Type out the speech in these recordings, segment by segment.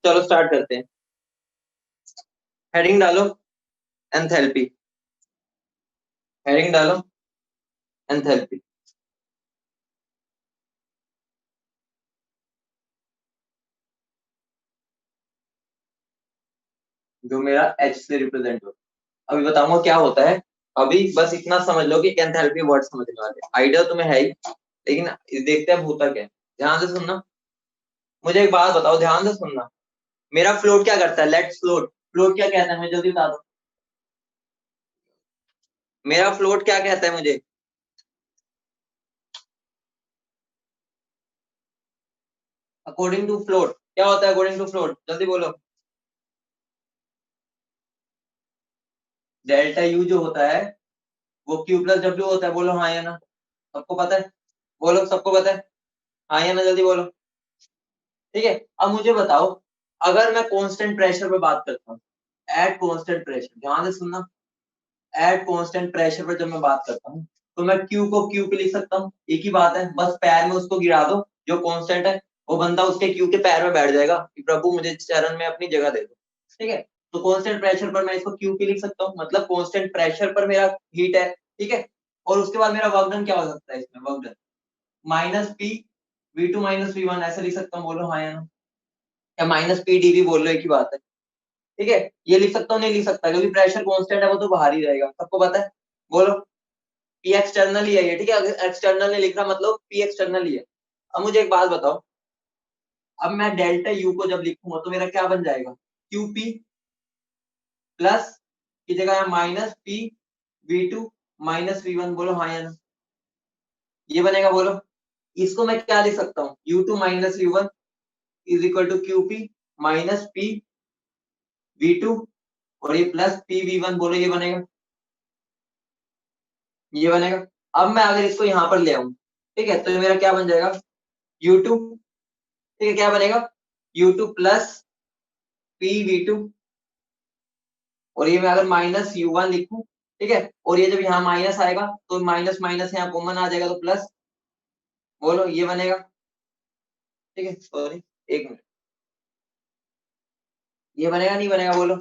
चलो स्टार्ट करते हैं। हेडिंग डालो एंथैल्पी। हेडिंग डालो एंथैल्पी। जो मेरा एच से रिप्रेजेंट हो। अभी बताऊंगा क्या होता है। अभी बस इतना समझ लो कि एंथैल्पी वर्ड समझने वाले, आइडिया तुम्हें है ही, लेकिन देखते हैं होता क्या है। ध्यान से सुनना। मुझे एक बात बताओ, ध्यान से सुनना। मेरा फ्लोट क्या करता है? Let's float. फ्लोट क्या कहता है मुझे जल्दी बता दो। मेरा फ्लोट क्या कहता है मुझे? अकॉर्डिंग टू फ्लोट क्या होता है? अकॉर्डिंग टू फ्लोट जल्दी बोलो। डेल्टा यू जो होता है वो क्यू प्लस डब्ल्यू होता है। बोलो हाँ या ना। सबको पता है? बोलो सबको पता है? हाँ या ना जल्दी बोलो। ठीक है, अब मुझे बताओ, अगर मैं कांस्टेंट प्रेशर पे बात करता हूँ, एट कांस्टेंट प्रेशर, ध्यान से सुनना। एट कांस्टेंट प्रेशर पर जब मैं बात करता हूँ तो मैं क्यू को क्यू पे लिख सकता हूँ। एक ही बात है, बस पैर में उसको गिरा दो जो कांस्टेंट है, वो बंदा उसके क्यू के पैर में बैठ जाएगा कि प्रभु मुझे चरण में अपनी जगह दे दो। ठीक है, तो कांस्टेंट प्रेशर पर मैं इसको क्यू पे लिख सकता हूँ, मतलब कांस्टेंट प्रेशर पर मेरा हीट है। ठीक है, और उसके बाद मेरा वर्क डन क्या हो सकता है? इसमें work done minus P V2 minus V1 ऐसे लिख सकता हूँ। बोलो हाँ या ना। या माइनस पी डीवी बोल लो, एक ही बात है। ठीक है, ये लिख सकता हूँ नहीं लिख सकता, क्योंकि प्रेशर कांस्टेंट है वो तो बाहर ही रहेगा, सबको पता है। बोलो पी एक्सटर्नल ही है ये। ठीक है, अगर एक्सटर्नल नहीं लिख रहा मतलब पी एक्सटर्नल ही है। अब मुझे एक बात बताओ, अब मैं डेल्टा यू को जब लिखूंगा तो मेरा क्या बन जाएगा? क्यू पी प्लस की जगह minus P V2 minus V1। बोलो हाँ या ना। ये बनेगा। बोलो इसको मैं क्या लिख सकता हूँ? U2 minus U1 is equal to Q P minus P V2 और ये प्लस पी V1। बोलो ये बनेगा। ये बनेगा। अब मैं अगर इसको यहां पर ले आऊं, ठीक है, तो ये मेरा क्या बन जाएगा? U2। ठीक है, क्या बनेगा? U2 प्लस पी V2 और ये मैं अगर माइनस U1 लिखूं, ठीक है, और ये जब यहाँ माइनस आएगा तो माइनस माइनस यहाँ कॉमन आ जाएगा तो प्लस। बोलो ये बनेगा। ठीक है, सॉरी, एक मिनट, ये बनेगा नहीं बनेगा? बोलो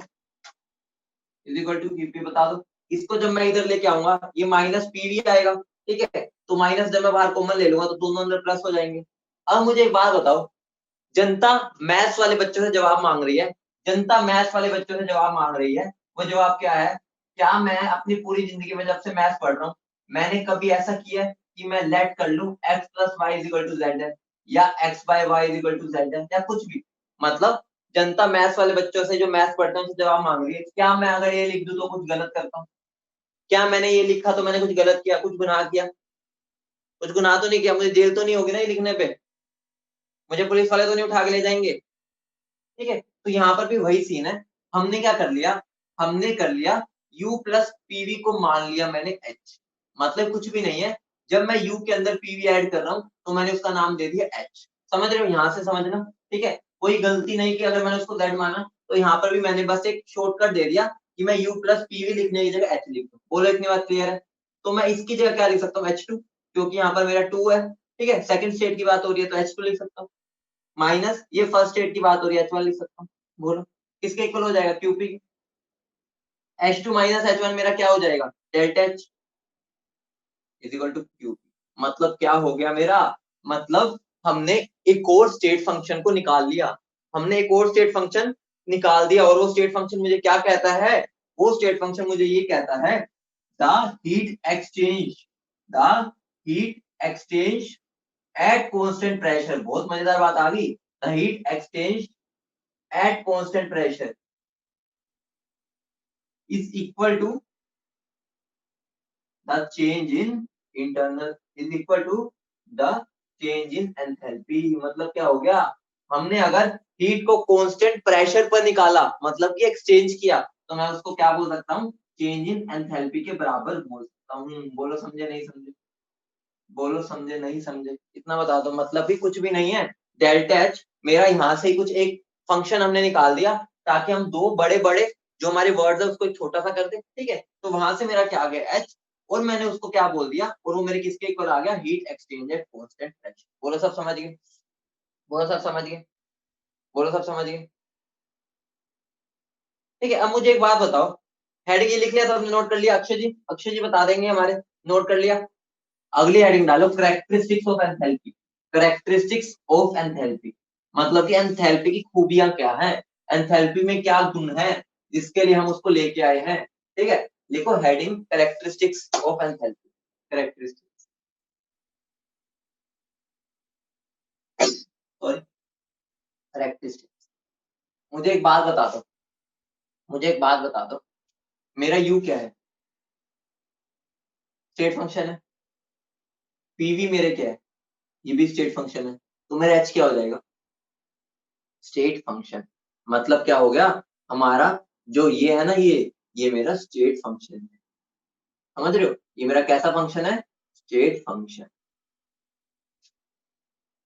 is equal to Q P. बता दो। इसको जब मैं इधर लेके आऊंगा ये माइनस पी भी आएगा। ठीक है, तो माइनस जब मैं बाहर कॉमन ले लूंगा तो दोनों अंदर प्लस हो जाएंगे। अब मुझे एक बात बताओ, जनता मैथ्स वाले बच्चों से जवाब मांग रही है। जनता मैथ्स वाले बच्चों से जवाब मांग रही है। वो जवाब क्या है? क्या मैं अपनी पूरी जिंदगी में जब से मैथ्स पढ़ रहा हूँ मैंने कभी ऐसा किया है कि मैं लेट कर लूं x plus Y is equal to Z है, या x by Y is equal to Z है, या कुछ भी? मतलब जनता मैथ्स वाले बच्चों से जो मैथ्स पढ़ते हैं उनसे जवाब मांग रही है, क्या मैं अगर ये लिख दूं तो कुछ गलत करता हूँ? क्या मैंने ये लिखा तो मैंने कुछ गलत किया, कुछ गुनाह किया? कुछ गुनाह तो नहीं किया, मुझे जेल तो नहीं होगी ना ये लिखने पे? मुझे पुलिस वाले तो नहीं उठा के ले जाएंगे? ठीक है, तो यहाँ पर भी वही सीन है। हमने क्या कर लिया? हमने कर लिया u प्लस पीवी को मान लिया मैंने h। मतलब कुछ भी नहीं है, जब मैं u के अंदर pv ऐड कर रहा हूँ तो मैंने उसका नाम दे दिया h। समझ रहे हो? यहाँ से समझना। ठीक है, कोई गलती नहीं की अगर मैंने उसको z माना, तो यहाँ पर भी मैंने बस एक शॉर्टकट दे दिया कि मैं u प्लस पीवी लिखने की जगह h लिख दूं। बोलो इतनी बात क्लियर है? तो मैं इसकी जगह क्या लिख सकता हूँ? h2, क्योंकि यहाँ पर मेरा 2 है। ठीक है, सेकंड स्टेट की बात हो रही है तो h2 लिख सकता हूँ। माइनस ये फर्स्ट स्टेट की बात हो रही है h1 लिख सकता हूँ। बोलो किसके इक्वल हो जाएगा? क्यूपी। h2 माइनस h1 मेरा क्या हो जाएगा? Delta h is equal to QP. मतलब क्या हो गया मेरा? मतलब हमने एक और स्टेट फंक्शन को निकाल लिया। हमने एक और स्टेट फंक्शन निकाल दिया, और वो स्टेट फंक्शन मुझे क्या कहता है? वो स्टेट फंक्शन मुझे ये कहता है, the heat exchange, the heat exchange at constant pressure. बहुत मजेदार बात आ गई। The heat exchange at constant pressure is equal to the change in internal is equal to the change in enthalpy। मतलब क्या हो गया? हमने अगर हीट को कांस्टेंट प्रेशर पर निकाला, मतलब कि एक्सचेंज किया, तो मैं उसको क्या बोल सकता हूँ? चेंज इन एंथैल्पी के बराबर बोल सकता हूँ। बोलो समझे नहीं समझे? बोलो समझे नहीं समझे? इतना बता दो, मतलब भी कुछ भी नहीं है। डेल्टा एच मेरा यहाँ से ही कुछ एक फंक्शन हमने निकाल दिया ताकि हम दो बड़े बड़े जो हमारे वर्ड्स है उसको एक छोटा सा कर दे। ठीक है, तो वहां से मेरा क्या आ गया? एच, और मैंने उसको क्या बोल दिया, और वो मेरे किसके इक्वल आ गया? Heat exchange at constant pressure. बोलो सब समझ गए? बोलो सब समझ गए? बोलो सब समझ गए? ठीक है। अब मुझे एक बात बताओ, हेडिंग ये लिख लिया तो हमने, नोट कर लिया, अक्षय जी बता देंगे हमारे, नोट कर लिया। अगली हेडिंग डालो, characteristics of enthalpy. Characteristics of enthalpy मतलब कि एंथैल्पी की खूबियां क्या है, एंथैल्पी में क्या गुण है जिसके लिए हम उसको लेके आए हैं। ठीक है, लिखो heading characteristics of enthalpy. Characteristics, sorry, characteristics. मुझे एक बात बता दो, मुझे एक बात बता दो, मेरा यू क्या है? स्टेट फंक्शन है। पीवी मेरे क्या है? ये भी स्टेट फंक्शन है। तो मेरा एच क्या हो जाएगा? State function. मतलब क्या हो गया हमारा, जो ये है ना, ये मेरा स्टेट फंक्शन है। समझ रहे हो? ये मेरा कैसा फंक्शन है? State function.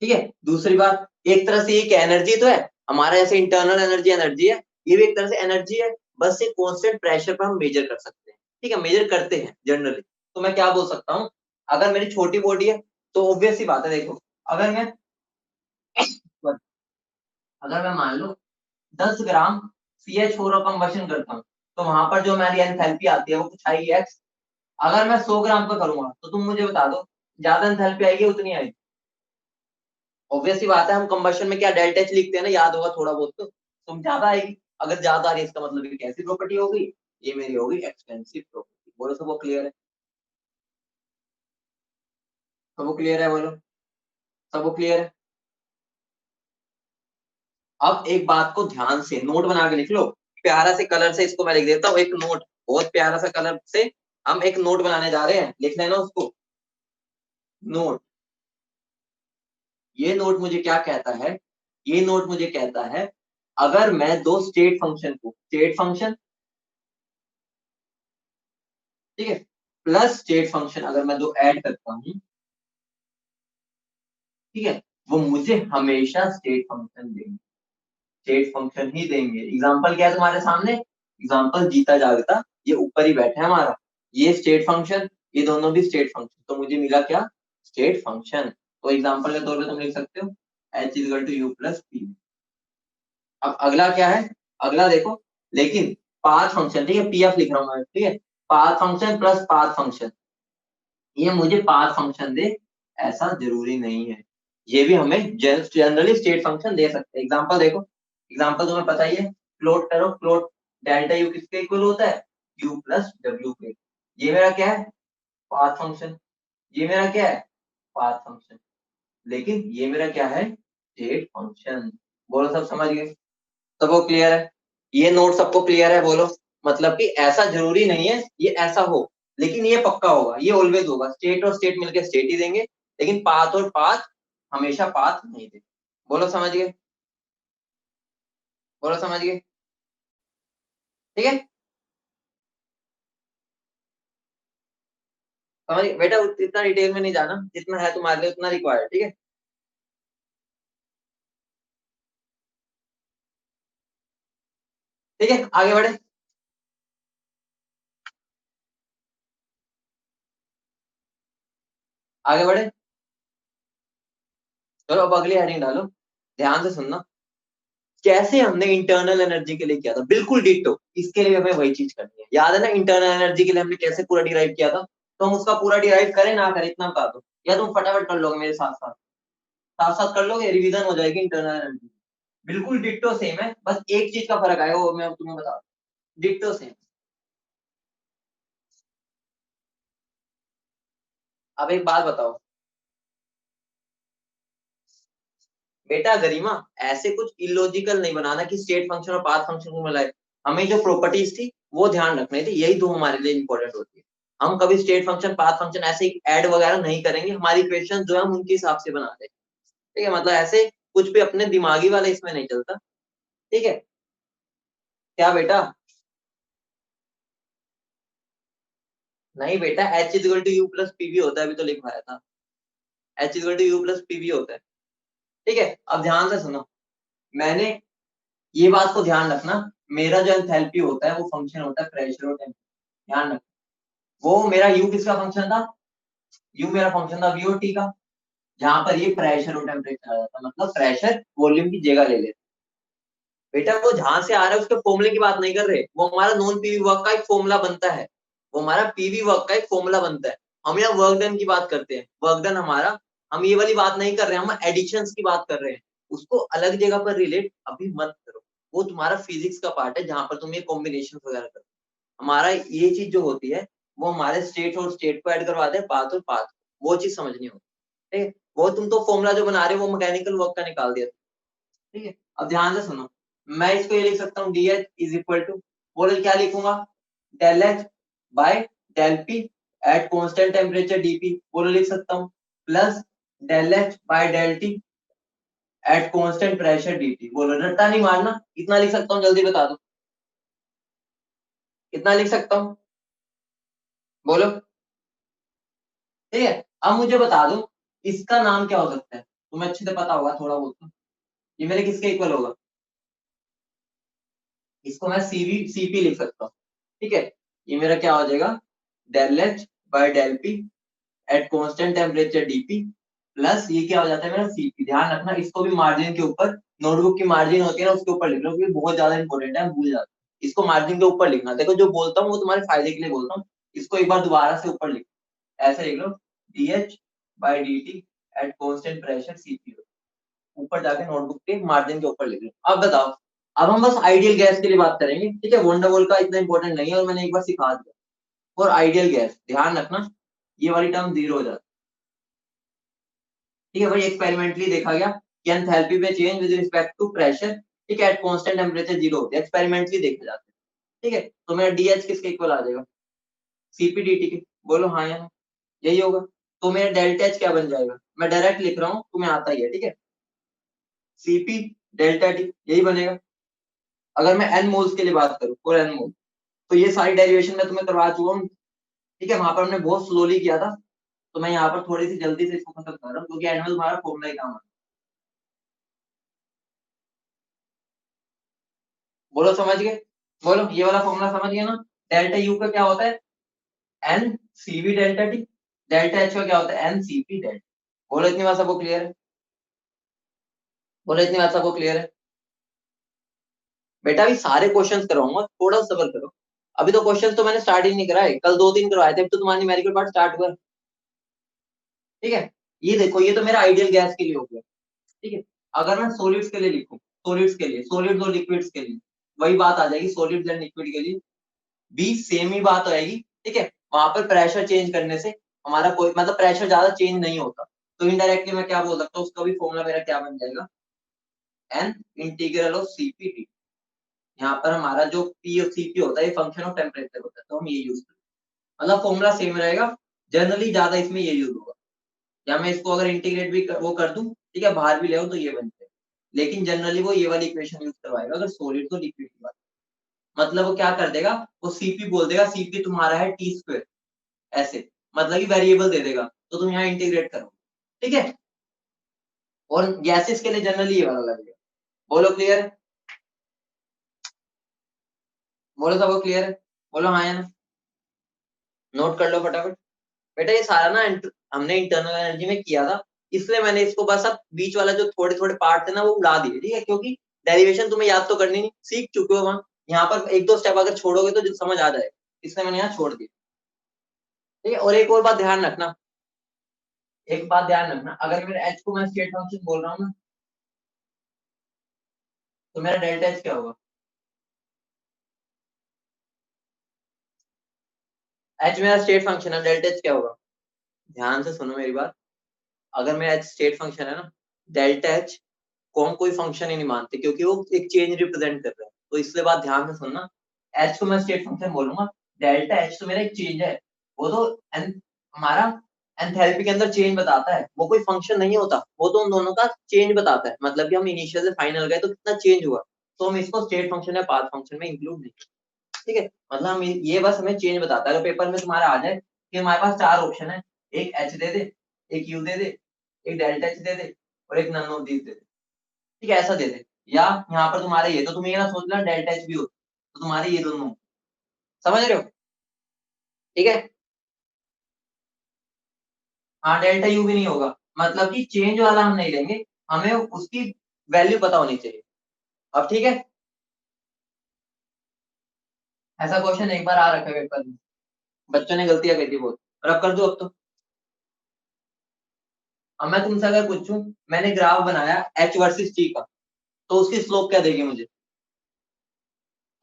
ठीक है। दूसरी बात, एक तरह से ये क्या एनर्जी तो है हमारा, ऐसे इंटरनल एनर्जी एनर्जी है, ये भी एक तरह से एनर्जी है, बस ये कांस्टेंट प्रेशर पर हम मेजर कर सकते हैं। ठीक है, मेजर करते हैं जनरली। तो मैं क्या बोल सकता हूँ, अगर मेरी छोटी बॉडी है तो ऑब्वियस सी बात है, देखो, अगर मैं अगर मैं मान लो 10 ग्राम CH4 का कंबशन करता हूँ, तो वहां पर जो हमारी एंथैल्पी आती है वो कुछ आई एक्स। अगर मैं 100 ग्राम का करूंगा तो तुम मुझे बता दो, ज्यादा एंथैल्पी आएगी उतनी आएगी? ऑब्वियस सी बात है, हम कंबशन में क्या डेल्टा एच लिखते हैं ना, याद होगा थोड़ा बहुत तो। तुम ज्यादा आएगी, अगर ज्यादा आ रही है इसका मतलब ये कैसी प्रॉपर्टी होगी? ये मेरी होगी एक्सपेंसिव प्रॉपर्टी। बोलो सबको क्लियर है? सबको क्लियर है? बोलो सबको क्लियर है? अब एक बात को ध्यान से नोट बना के लिख लो, प्यारा से कलर से इसको मैं लिख देता हूँ, एक नोट, बहुत प्यारा सा कलर से हम एक नोट बनाने जा रहे हैं, लिख लेना उसको, नोट। ये नोट मुझे क्या कहता है? ये नोट मुझे कहता है, अगर मैं दो स्टेट फंक्शन को, स्टेट फंक्शन, ठीक है, प्लस स्टेट फंक्शन अगर मैं दो ऐड करता हूं, ठीक है, वो मुझे हमेशा स्टेट फंक्शन देंगे, स्टेट फंक्शन ही देंगे। एग्जांपल क्या है तुम्हारे सामने? एग्जांपल जीता जागता, ये ऊपर ही बैठा है हमारा, ये स्टेट फंक्शन, ये दोनों भी स्टेट फंक्शन, तो मुझे मिला क्या? State function. तो एग्जांपल के तौर पे तुम लिख सकते हो H equal to U plus P. अब अगला क्या है? अगला देखो, लेकिन पाथ फंक्शन, ठीक है, पीएफ लिख रहा हूं मैं, ठीक है, path function plus path function, ये मुझे पाथ फंक्शन दे ऐसा जरूरी नहीं है, ये भी हमें जनरली स्टेट फंक्शन दे सकते हैं। एग्जांपल देखो, एग्जांपल तुम्हें पता ही है, प्लॉट करो, प्लॉट डेल्टा यू किसके इक्वल होता है? यू प्लस डब्ल्यू के। ये मेरा क्या है? Path function. ये मेरा क्या है? Path function. लेकिन ये मेरा क्या है? State function. बोलो सब समझ गए? सबको क्लियर है? ये नोट सबको क्लियर है? बोलो। मतलब कि ऐसा जरूरी नहीं है ये ऐसा हो, लेकिन ये पक्का होगा, ये ऑलवेज होगा, स्टेट और स्टेट मिलकर स्टेट ही देंगे, लेकिन पाथ और पाथ हमेशा पाथ नहीं देंगे। बोलो समझ गए? बोलो समझ गए? ठीक है, समझ गए बेटा? इतना डिटेल में नहीं जाना, जितना है तुम्हारे लिए उतना रिक्वायर्ड। ठीक है, ठीक है, आगे बढ़े। आगे बढ़े, चलो अब अगली हेडिंग डालो, ध्यान से सुनना। कैसे हमने इंटरनल एनर्जी के लिए किया था, बिल्कुल डिट्टो, इसके लिए हमें वही चीज करनी है। याद है ना इंटरनल एनर्जी के लिए हमने कैसे पूरा डिराइव किया था? तो हम उसका पूरा डिराइव करें ना करें इतना बता दो, या तुम फटाफट कर लोगे मेरे साथ साथ, साथ साथ कर लोगे, रिवीजन हो जाएगी इंटरनल एनर्जी। बिल्कुल डिट्टो सेम है, बस एक चीज का फर्क आएगा, वो मैं तुम्हें बता दूं, डिट्टो सेम। अब एक बात बताओ बेटा गरिमा, ऐसे कुछ इलॉजिकल नहीं बनाना कि स्टेट फंक्शन और पाथ फंक्शन को मिलाए। हमें जो प्रॉपर्टीज थी वो ध्यान रखनी थी, यही दो हमारे लिए इंपॉर्टेंट होती है। हम कभी स्टेट फंक्शन पाथ फंक्शन ऐसे ऐड वगैरह नहीं करेंगे, हमारी इक्वेशन जो है हम उनके हिसाब से बना दें। ठीक है, मतलब ऐसे कुछ भी अपने दिमागी वाला इसमें नहीं चलता। ठीक है, क्या बेटा? नहीं बेटा, H equal to U plus PV होता है, अभी तो लिखवाया था, H equal to U plus PV होता है। ठीक है, अब ध्यान से सुनो, मैंने ये बात को ध्यान रखना, मेरा जो एंथैल्पी होता है वो फंक्शन होता है प्रेशर और टेम्परेचर। ध्यान रखना, वो मेरा यू किसका फंक्शन था? यू मेरा फंक्शन था वीओटी का, जहां पर ये प्रेशर और टेम्परेचर आ जाता, मतलब प्रेशर वॉल्यूम की जगह ले लेता। बेटा वो जहां से आ रहा है उसके फॉर्मूले की बात नहीं कर रहे, वो हमारा नॉन पीवी वर्क का एक फॉर्मूला बनता है, वो हमारा पीवी वर्क का एक फॉर्मूला बनता है। हम यहाँ वर्क डन की बात करते हैं, वर्क डन हमारा, हम ये वाली बात नहीं कर रहे हैं, हम एडिशंस की बात कर रहे हैं। उसको अलग जगह पर रिलेट अभी मत करो, वो तुम्हारा फिजिक्स का पार्ट है जहां पर तुम ये कॉम्बिनेशन वगैरह करो। हमारा ये चीज जो होती है वो हमारे स्टेट और स्टेट को ऐड करवाते हैं, पाथ और पाथ, वो चीज समझनी होती है, ठीक है। वो तुम तो फॉर्मूला जो बना रहे हो वो मैकेनिकल वर्क का निकाल दिया, ठीक है। अब ध्यान से सुनो, मैं इसको ये लिख सकता हूँ D H is equal to, बोलो क्या लिखूंगा, del H by del P at constant temperature DP, बोलो लिख सकता हूँ, plus del H by del T at constant pressure DT, बोलो रट्टा नहीं मारना, कितना लिख सकता हूँ जल्दी बता दो, कितना लिख सकता हूँ बोलो, ठीक है। अब मुझे बता दो इसका नाम क्या हो सकता है, तुम्हें अच्छे से पता होगा थोड़ा बहुत तो। ये मेरे किसके इक्वल होगा, इसको मैं सीपी लिख सकता हूँ, ठीक है। ये मेरा क्या हो जाएगा, del H by del P at constant temperature DP, plus ये क्या हो जाता है मेरा सीपी। ध्यान रखना इसको भी मार्जिन के ऊपर, नोटबुक की मार्जिन होती है ना उसके ऊपर लिख लो, क्योंकि बहुत ज्यादा इंपॉर्टेंट है, भूल जाते हैं। इसको मार्जिन के ऊपर लिखना, देखो जो बोलता हूँ वो तुम्हारे फायदे के लिए बोलता हूँ, इसको एक बार दोबारा से ऊपर लिख, ऐसे लिख लो, D H by D T at constant pressure CP, ऊपर जाके नोटबुक के मार्जिन के ऊपर लिख लो। अब बताओ, अब हम बस आइडियल गैस के लिए बात करेंगे, ठीक है, वंडरवॉल का इतना इंपॉर्टेंट नहीं है और मैंने एक बार सिखा दिया। और आइडियल गैस ध्यान रखना, ये वाली टर्म जीरो हो जाती है, ठीक है भाई। एक्सपेरिमेंटली देखा गया कि एंथैल्पी में change with respect to pressure, ठीक है, एट कांस्टेंट टेंपरेचर जीरो होती है, एक्सपेरिमेंटली देखे जाते हैं, ठीक है। तो मेरा डीएच किसके इक्वल आ जाएगा, सीपीडीटी के, बोलो हाँ या ना, यही होगा। तो मेरा डेल्टा एच क्या बन जाएगा, मैं डायरेक्ट लिख रहा हूँ, तुम्हें आता ही है, ठीक है, सीपी डेल्टा टी, यही बनेगा। अगर मैं एन मोल्स के लिए बात करूँ, फॉर एन मोल, तो ये सारी डेरिवेशन मैं तुम्हें करवा चुका हूँ, ठीक है। वहां पर हमने बहुत स्लोली किया था, तो मैं यहाँ पर थोड़ी सी जल्दी से इसको खत्म कर रहा हूँ, क्योंकि एनुअल हमारा फॉर्मूला ही काम है। बोलो समझ गए, बोलो ये वाला फॉर्मूला समझ गए ना। डेल्टा यू का क्या होता है, N CV delta T, delta H का क्या होता है, एन सीपी डेल्टा। बोलो इतनी बात सबको क्लियर है, बोलो इतनी बात सबको क्लियर है। बेटा अभी सारे क्वेश्चंस कराऊंगा, थोड़ा सब्र करो। अभी तो क्वेश्चंस तो मैंने स्टार्ट ही नहीं कराए, कल दो तीन करवाए थे, अभी तो तुम्हारी न्यूमेरिकल पार्ट स्टार्ट हुआ, ठीक है। ये देखो ये तो मेरा आइडियल गैस के लिए हो गया, ठीक है। अगर मैं सॉलिड्स के लिए लिखूं, सॉलिड्स के लिए, सॉलिड्स और लिक्विड्स के लिए वही बात आ जाएगी, सॉलिड्स एंड लिक्विड के लिए भी सेम ही बात आएगी, ठीक है। वहां पर प्रेशर चेंज करने से हमारा कोई मतलब प्रेशर ज्यादा चेंज नहीं होता, तो इनडायरेक्टली मैं क्या बोल सकता हूँ, उसका भी फॉर्मूला मेरा क्या बन जाएगा, एन इंटीग्रल ऑफ सीपी। यहाँ पर हमारा जो पी और सीपी होता है ये फंक्शन ऑफ टेम्परेचर होता है, तो हम ये यूज करें, मतलब फॉर्मूला सेम रहेगा, जनरली ज्यादा इसमें ये यूज होगा। या मैं इसको अगर इंटीग्रेट भी वो कर दूं, ठीक है, बाहर भी ले तो ये बनते हैं, लेकिन जनरली वो ये वाली इक्वेशन यूज करवाएगा अगर सॉलिड तो लिक्विड की बात, मतलब वो क्या कर देगा, वो सीपी बोल देगा, सीपी तुम्हारा है टी स्क्वायर, ऐसे मतलब कि वेरिएबल दे देगा, तो तुम यहाँ इंटीग्रेट करो, ठीक है। और गैसेस के लिए जनरली ये वाला लगेगा, बोलो क्लियर है, बोलो सबको क्लियर है, बोलो हाँ या ना, नोट कर लो फटाफट। बेटा ये सारा ना हमने इंटरनल एनर्जी में किया था, इसलिए मैंने इसको बस अब बीच वाला जो थोड़े थोड़े पार्ट थे ना वो उड़ा दिए, ठीक है, क्योंकि डेरिवेशन तुम्हें याद तो करनी नहीं, सीख चुके हो वहां, यहाँ पर एक दो स्टेप अगर छोड़ोगे तो समझ आ जाएगा, इसलिए मैंने यहाँ छोड़ दिया, ठीक है। और एक और बात ध्यान रखना, एक बात ध्यान रखना, अगर मेरे एच को मैं स्टेट फंक्शन बोल रहा हूँ ना, तो मेरा डेल्टा एच क्या होगा, एच मेरा स्टेट फंक्शन है, डेल्टा एच क्या होगा, ध्यान से सुनो मेरी बात। अगर मेरा एच स्टेट फंक्शन है ना, डेल्टा एच को हम कोई फंक्शन ही नहीं मानते, क्योंकि वो एक चेंज रिप्रेजेंट कर रहा है, तो इसलिए बात ध्यान से सुनना, एच को मैं स्टेट फंक्शन बोलूंगा, डेल्टा एच तो मेरा एक चेंज है, वो तो हमारा एंथैल्पी के अंदर चेंज बताता है, वो कोई फंक्शन नहीं होता, वो तो उन दोनों का चेंज बताता है, मतलब कि हम इनिशियल से फाइनल गए तो कितना चेंज हुआ, तो हम इसको स्टेट फंक्शन या पाथ फंक्शन में इंक्लूड नहीं, ठीक है। मतलब हम ये बस हमें चेंज बताता है। अगर पेपर में तुम्हारा आ जाए कि हमारे पास चार ऑप्शन है, एक एच दे दे, एक यू दे दे, एक डेल्टा एच दे दे और एक नन ऑफ दीज दे दे, ठीक है, ऐसा दे दे, या यहाँ पर तुम्हारे ये तो तुम्हें ये ना सोचना डेल्टा एच भी हो तो तुम्हारे ये दोनों हो। समझ रहे हो, ठीक है। हाँ डेल्टा यू भी नहीं होगा, मतलब कि चेंज वाला हम नहीं लेंगे, हमें उसकी वैल्यू पता होनी चाहिए। अब ठीक है, ऐसा क्वेश्चन एक बार आ रखा है पेपर में, बच्चों ने गलतियां करी थी बहुत, और अब कर दो अब तो। अब मैं तुमसे अगर पूछूं, मैंने ग्राफ बनाया h वर्सेस t का, तो उसकी स्लोप क्या देगी मुझे?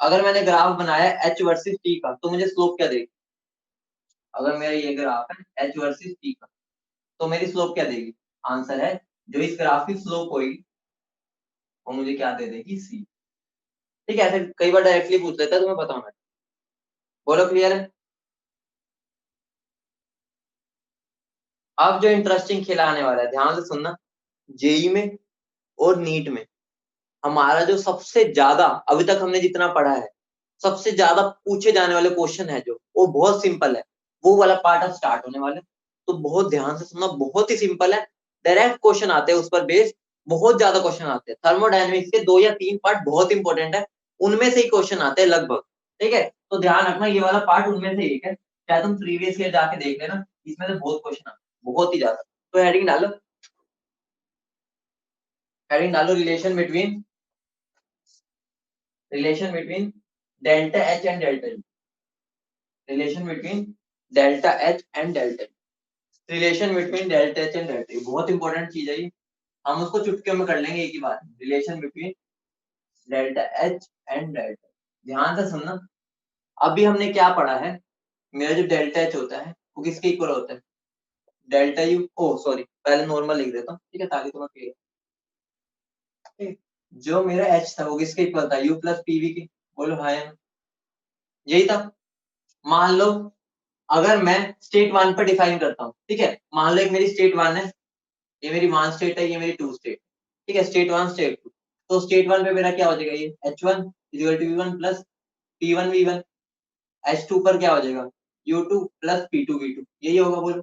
अगर मैंने ग्राफ बनाया h वर्सेस t का, तो मुझे स्लोप क्या देगी? अगर मेरा ये ग्राफ है h वर्सेस t का, तो मेरी स्लोप क्या देगी? आंसर है, जो इस ग्राफ की स्लोप होगी वो मुझे क्या दे देगी? c। ठीक है, ऐसे कई बार डायरेक्टली पूछ लेता है, तुम्हें पता होना। बोलो क्लियर है? अब जो इंटरेस्टिंग खेल आने वाला है, ध्यान से सुनना। जेई में और नीट में हमारा जो सबसे ज्यादा अभी तक हमने जितना पढ़ा है, सबसे ज्यादा पूछे जाने वाले क्वेश्चन है जो, वो बहुत सिंपल है। वो वाला पार्ट अब स्टार्ट होने वाला है, तो बहुत ध्यान से सुनना। बहुत ही सिंपल है, डायरेक्ट क्वेश्चन आते हैं उस पर बेस्ड, बहुत ज्यादा क्वेश्चन आते हैं। थर्मोडायनेमिक्स के 2 या 3 पार्ट बहुत इंपॉर्टेंट है, उनमें से ही क्वेश्चन आते हैं लगभग। ठीक है, तो ध्यान रखना, ये वाला पार्ट उनमें से एक है। चाहे तुम प्रीवियस ईयर जाके देख लेना, इसमें से बहुत क्वेश्चन आते हैं, बहुत ही ज्यादा। तो हेडिंग डालो, हेडिंग डालो, relation between delta H and delta U. Relation between delta H and delta U. Relation between delta H and delta U बहुत इंपॉर्टेंट चीज है ये। हम उसको चुटकियों में कर लेंगे एक ही बार। Relation between delta H and delta, ध्यान से सुनना। अभी हमने क्या पढ़ा है, मेरा जो डेल्टा एच होता है वो किसके इक्वल होता है? डेल्टा यू, ओ सॉरी, पहले नॉर्मल लिख देता हूँ, ठीक है, ताकि तुम्हें क्लियर। जो मेरा एच था वो किसके इक्वल था? यू प्लस पीवी के। बोलो हाँ या ना? यही था। मान लो अगर मैं स्टेट वन पर डिफाइन करता हूँ, ठीक है, मान लो एक मेरी स्टेट वन है, ये मेरी वन स्टेट है, ये मेरी टू स्टेट। ठीक है, स्टेट वन स्टेट टू। तो स्टेट वन पे मेरा क्या हो जाएगा? ये H one equal to V one plus P one V one. H two पर क्या हो जाएगा? U two plus P two V two. यही होगा, बोलो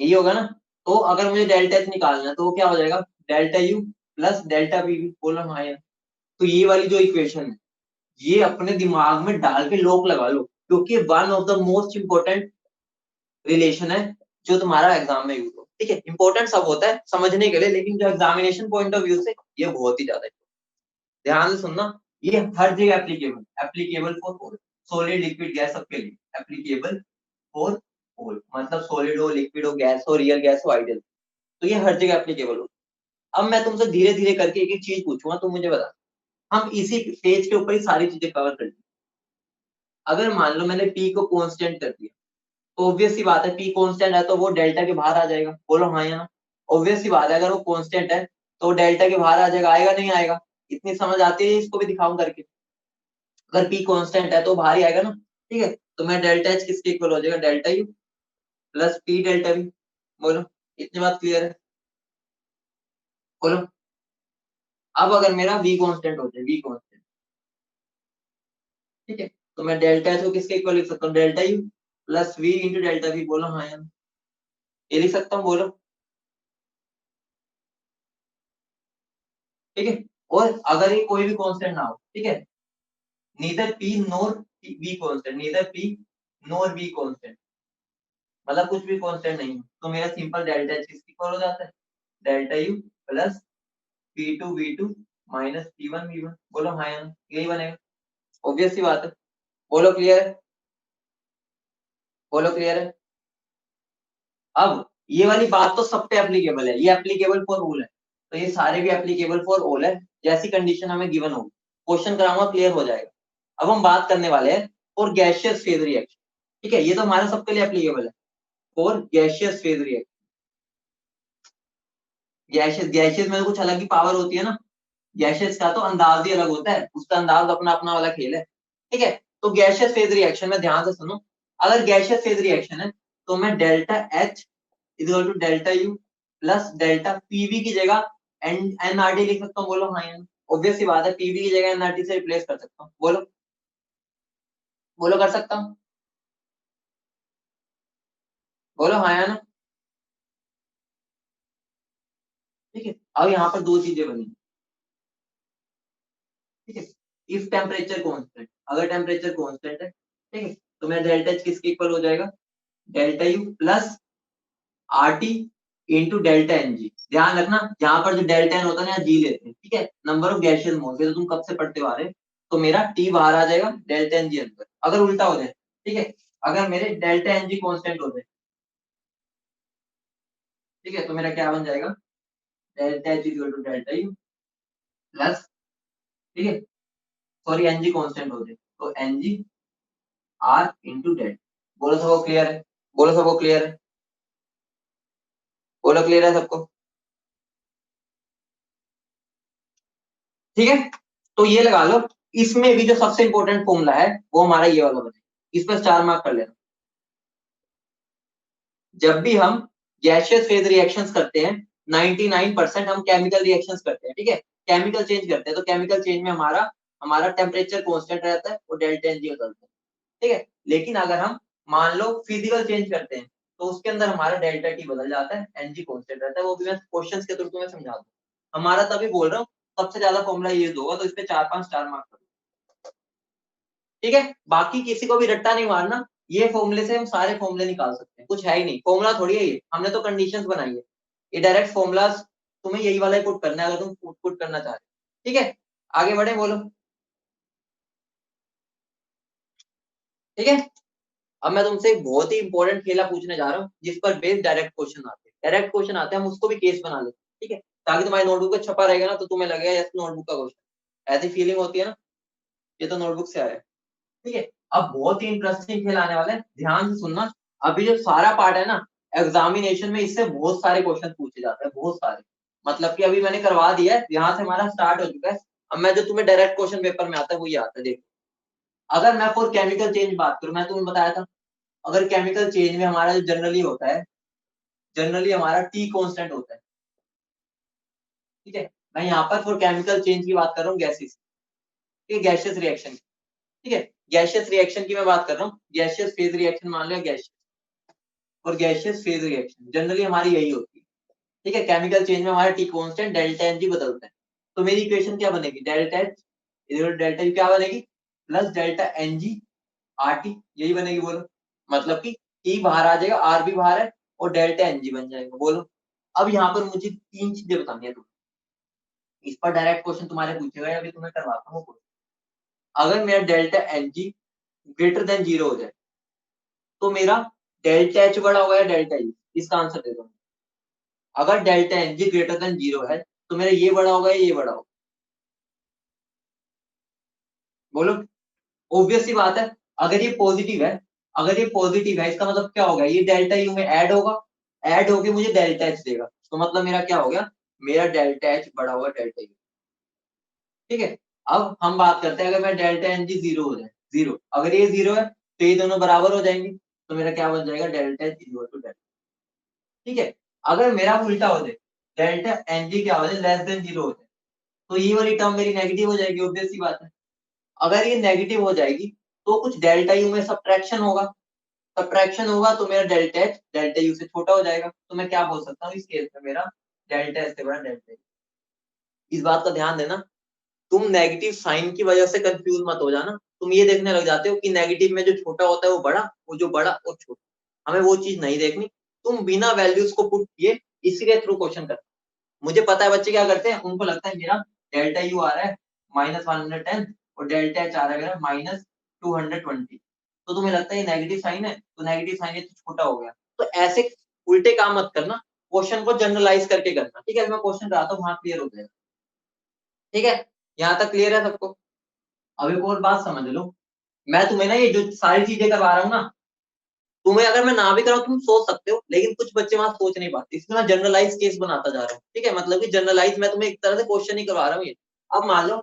यही होगा ना? तो अगर मुझे डेल्टा एच निकालना है तो वो क्या हो जाएगा? Delta U plus delta P V. बोलो हाँ या? तो ये वाली जो इक्वेशन है, ये अपने दिमाग में डाल के लोक लगा लो, क्योंकि one of the most important relation है जो तुम्हारा एग्जाम में यूज हो। ठीक है, इंपॉर्टेंट सब होता है समझने के लिए, लेकिन जो एग्जामिनेशन पॉइंट ऑफ व्यू से ये बहुत ही ज्यादा है। ध्यान से सुनना, ये हर जगह applicable, applicable for all, solid liquid gas सबके लिए एप्लीकेबल फॉर ऑल। मतलब सॉलिड हो, लिक्विड हो, गैस हो, रियल गैस हो, आइडियल, तो ये हर जगह एप्लीकेबल हो। अब मैं तुमसे धीरे धीरे करके एक एक चीज पूछूंगा, तुम मुझे बता। हम इसी पेज के ऊपर ही सारी चीजें कवर कर ली। अगर मान लो मैंने पी को कांस्टेंट कर दिया, तो ऑब्वियस सी बात है, पी कांस्टेंट है तो वो डेल्टा के बाहर आ जाएगा। बोलो हाँ या ना? ऑब्वियस सी बात है, अगर वो कांस्टेंट है तो डेल्टा के बाहर आ जाएगा। आएगा नहीं आएगा? इतनी समझ आती है, इसको भी दिखाऊं करके। अगर पी कांस्टेंट है तो बाहर ही आएगा ना। ठीक है, तो मैं डेल्टा एच किसके इक्वल हो जाएगा? Delta U plus P delta V. बोलो, इतनी बात क्लियर है? बोलो। अब अगर मेरा वी कांस्टेंट हो जाए, वी कांस्टेंट, ठीक है, तो मैं डेल्टा एच को किसके इक्वल लिख सकता हूँ? Delta U plus V into delta V. बोलो हाँ या ना? ये लिख सकता हूँ, बोलो। ठीक है, और अगर ये कोई भी कांस्टेंट ना हो, ठीक है, neither P nor V constant, neither P nor V constant, मतलब कुछ भी कांस्टेंट नहीं है, तो मेरा सिंपल डेल्टा एच किसकी इक्वल हो जाता है? Delta U plus P two V two minus P one V one. बोलो हाँ या ना? यही बनेगा, ऑब्वियस सी बात है। बोलो क्लियर है? बोलो क्लियर है? अब ये वाली बात तो सब पे एप्लीकेबल है, ये एप्लीकेबल फॉर ऑल है, तो ये सारे भी एप्लीकेबल फॉर ऑल है। जैसी कंडीशन हमें गिवन होगी, क्वेश्चन कराऊंगा, क्लियर हो जाएगा। अब हम बात करने वाले हैं फॉर गैसियस फेज रिएक्शन। ठीक है, ये तो हमारा सबके लिए एप्लीकेबल है। For gaseous phase reaction, gaseous gaseous में तो कुछ अलग ही पावर होती है ना। गैसियस का तो अंदाज ही अलग होता है, उसका अंदाज अपना अपना वाला खेल है। ठीक है, तो गैसियस फेज रिएक्शन में ध्यान से सुनो। अगर गैसियस फेज रिएक्शन है तो मैं delta H equal to delta U plus delta PV की जगह एनआरटी लिख सकता हूँ। बोलो हाँ या? ऑब्वियस सी बात है, पीवी की जगह एनआरटी से रिप्लेस कर सकता हूँ। बोलो, बोलो कर सकता हूँ? बोलो हाँ या ना? ठीक है, अब यहाँ पर दो चीजें बनी। ठीक है, इफ टेम्परेचर कांस्टेंट, अगर टेम्परेचर कांस्टेंट है, ठीक है, तो मेरा डेल्टा एच किसके इक्वल हो जाएगा? Delta U plus R T into delta N G. ध्यान रखना, यहाँ पर जो डेल्टा एन होता है ना, जी लेते हैं। ठीक है, नंबर ऑफ गैसियस मोल्स, ये तो तुम कब से पढ़ते आ रहे। तो मेरा टी बाहर आ जाएगा, डेल्टा एन जी अंदर। अगर उल्टा हो जाए, ठीक है, अगर मेरे डेल्टा एन जी कॉन्स्टेंट हो जाए, ठीक है, तो मेरा क्या बन जाएगा, delta H equal to delta U plus, ठीक है, सॉरी एन जी कॉन्स्टेंट हो जाए तो N G R into delta. बोलो सबको क्लियर है, बोलो सबको क्लियर है, बोलो क्लियर है सबको, ठीक है। तो ये लगा लो, इसमें भी जो सबसे इंपॉर्टेंट फॉर्मूला है वो हमारा ये वाला बने, इस पर 4 मार्क कर लेना। जब भी हम गैसियस फेज रिएक्शंस करते हैं 99% हम केमिकल रिएक्शंस करते हैं, ठीक है, केमिकल चेंज करते हैं, तो केमिकल चेंज में हमारा हमारा टेम्परेचर कांस्टेंट रहता है और डेल्टा एन जी बदलता है, ठीक है। लेकिन अगर हम मान लो फिजिकल चेंज करते हैं तो उसके अंदर हमारा डेल्टा टी बदल जाता है, एन जी कांस्टेंट रहता है, वो भी मैं क्वेश्चंस के थ्रू तुम्हें समझा दूं। हमारा तभी बोल रहा हूँ सबसे ज्यादा फॉर्मूला यूज होगा, तो इस पे 4-5 स्टार मार्क करो, ठीक है। बाकी किसी को भी रट्टा नहीं मारना, ये फॉर्मूले से हम सारे फॉर्मूले निकाल सकते हैं, कुछ है ही नहीं, फॉर्मूला थोड़ी है ये, हमने तो कंडीशंस बनाई है, ये डायरेक्ट फॉर्मूलाज तुम्हें यही वाला ही पुट करना है अगर तुम पुट करना चाह रहे हो, ठीक है। आगे बढ़े, बोलो, ठीक है। अब मैं तुमसे एक बहुत ही इंपॉर्टेंट खेला पूछने जा रहा हूँ जिस पर बेस्ड डायरेक्ट क्वेश्चन आते हैं, डायरेक्ट क्वेश्चन आते हैं, हम उसको भी केस बना लेते हैं, ठीक है, ताकि तुम्हारी नोटबुक पे छपा रहेगा ना तो तुम्हें लगेगा यस नोटबुक का क्वेश्चन, ऐसी फीलिंग होती है ना, ये तो नोटबुक से आया है, ठीक है। अब बहुत ही इंटरेस्टिंग खेल आने वाले हैं, ध्यान से सुनना। अभी जो सारा पार्ट है ना एग्जामिनेशन में, इससे बहुत सारे क्वेश्चन पूछे जाते हैं, बहुत सारे, मतलब कि अभी मैंने करवा दिया है, यहाँ से हमारा स्टार्ट हो चुका है। अब मैं जो तुम्हें डायरेक्ट क्वेश्चन पेपर में आता है वो ये आता है, देखो। अगर मैं फॉर केमिकल चेंज बात करूं, मैं तुम्हें बताया था, अगर केमिकल चेंज में हमारा जो जनरली होता है, जनरली हमारा टी कांस्टेंट होता है, ठीक है। मैं यहाँ पर फॉर केमिकल चेंज की बात कर रहा हूँ, गैसेस, ठीक है, गैसियस रिएक्शन, ठीक है, गैसियस रिएक्शन की मैं बात कर रहा हूँ, गैसियस फेज रिएक्शन मान लिया गैसियस, और गैसियस फेज रिएक्शन जनरली हमारी यही होती है, ठीक है। केमिकल चेंज में हमारा T constant delta N G बदलता है, तो मेरी इक्वेशन क्या बनेगी, डेल्टा एच इधर डेल्टा यू क्या बनेगी, plus delta N G R T, यही बनेगी, बोलो। मतलब कि टी बाहर आ जाएगा, आर भी बाहर है, और डेल्टा एन जी बन जाएगा, बोलो। अब यहाँ पर मुझे 3 चीजें बतानी है तुम्हें, इस पर डायरेक्ट क्वेश्चन तुम्हारे पूछेगा, अभी तुम्हें करवाता हूँ क्वेश्चन। अगर मेरा delta N G greater than 0 हो जाए तो मेरा डेल्टा एच बड़ा होगा या डेल्टा यू, इसका आंसर दे दो। अगर delta N G greater than 0 है तो मेरा ये बड़ा होगा या ये बड़ा होगा, बोलो। ऑब्वियस सी बात है, अगर ये पॉजिटिव है, अगर ये पॉजिटिव है इसका मतलब क्या होगा, ये डेल्टा यू में ऐड होगा, ऐड होके मुझे डेल्टा एच देगा, तो मतलब मेरा क्या हो गया, मेरा डेल्टा एच बड़ा हुआ डेल्टा यू, ठीक है। अब हम बात करते हैं, अगर मैं डेल्टा एन जी 0 हो जाए, 0, अगर ये 0 है तो ये दोनों बराबर हो जाएंगे, तो मेरा क्या बन जाएगा, delta H equal to delta, ठीक है। अगर मेरा उल्टा हो जाए, डेल्टा एन जी क्या हो जाए, लेस देन 0 हो जाए, तो ये वाली टर्म मेरी नेगेटिव हो जाएगी, ऑब्वियस सी बात है। अगर ये नेगेटिव हो जाएगी तो कुछ डेल्टा यू में सब्ट्रैक्शन होगा, सब्ट्रैक्शन होगा तो मेरा डेल्टा एच डेल्टा यू से छोटा हो जाएगा, तो मैं क्या बोल सकता हूँ इस केस में, मेरा डेल्टा एच से बड़ा डेल्टा यू। इस बात का ध्यान देना, तुम नेगेटिव साइन की वजह से कंफ्यूज मत हो जाना, तुम ये देखने लग जाते हो कि नेगेटिव में जो छोटा होता है वो बड़ा, वो जो बड़ा और छोटा, हमें वो चीज नहीं देखनी। तुम बिना वैल्यूज को पुट किए इसके थ्रू क्वेश्चन कर, मुझे पता है बच्चे क्या करते हैं, उनको लगता है मेरा डेल्टा यू आ रहा है -110 और डेल्टा एच आ रहा है मेरा -220, तो तुम्हें लगता है ये नेगेटिव साइन है, तो नेगेटिव साइन है तो छोटा हो गया, तो ऐसे उल्टे काम मत करना, क्वेश्चन को जनरलाइज करके करना, ठीक है। मैं क्वेश्चन कराता हूँ, वहां क्लियर हो जाएगा, ठीक है। यहाँ तक क्लियर है सबको। अब एक और बात समझ लो, मैं तुम्हें ना ये जो सारी चीजें करवा रहा हूँ ना, तुम्हें अगर मैं ना भी कराऊं तुम सोच सकते हो, लेकिन कुछ बच्चे वहां सोच नहीं पाते, इसमें मैं जनरलाइज केस बनाता जा रहा हूँ, ठीक है, मतलब कि जनरलाइज मैं तुम्हें एक तरह से क्वेश्चन ही करवा रहा हूँ ये। अब मान लो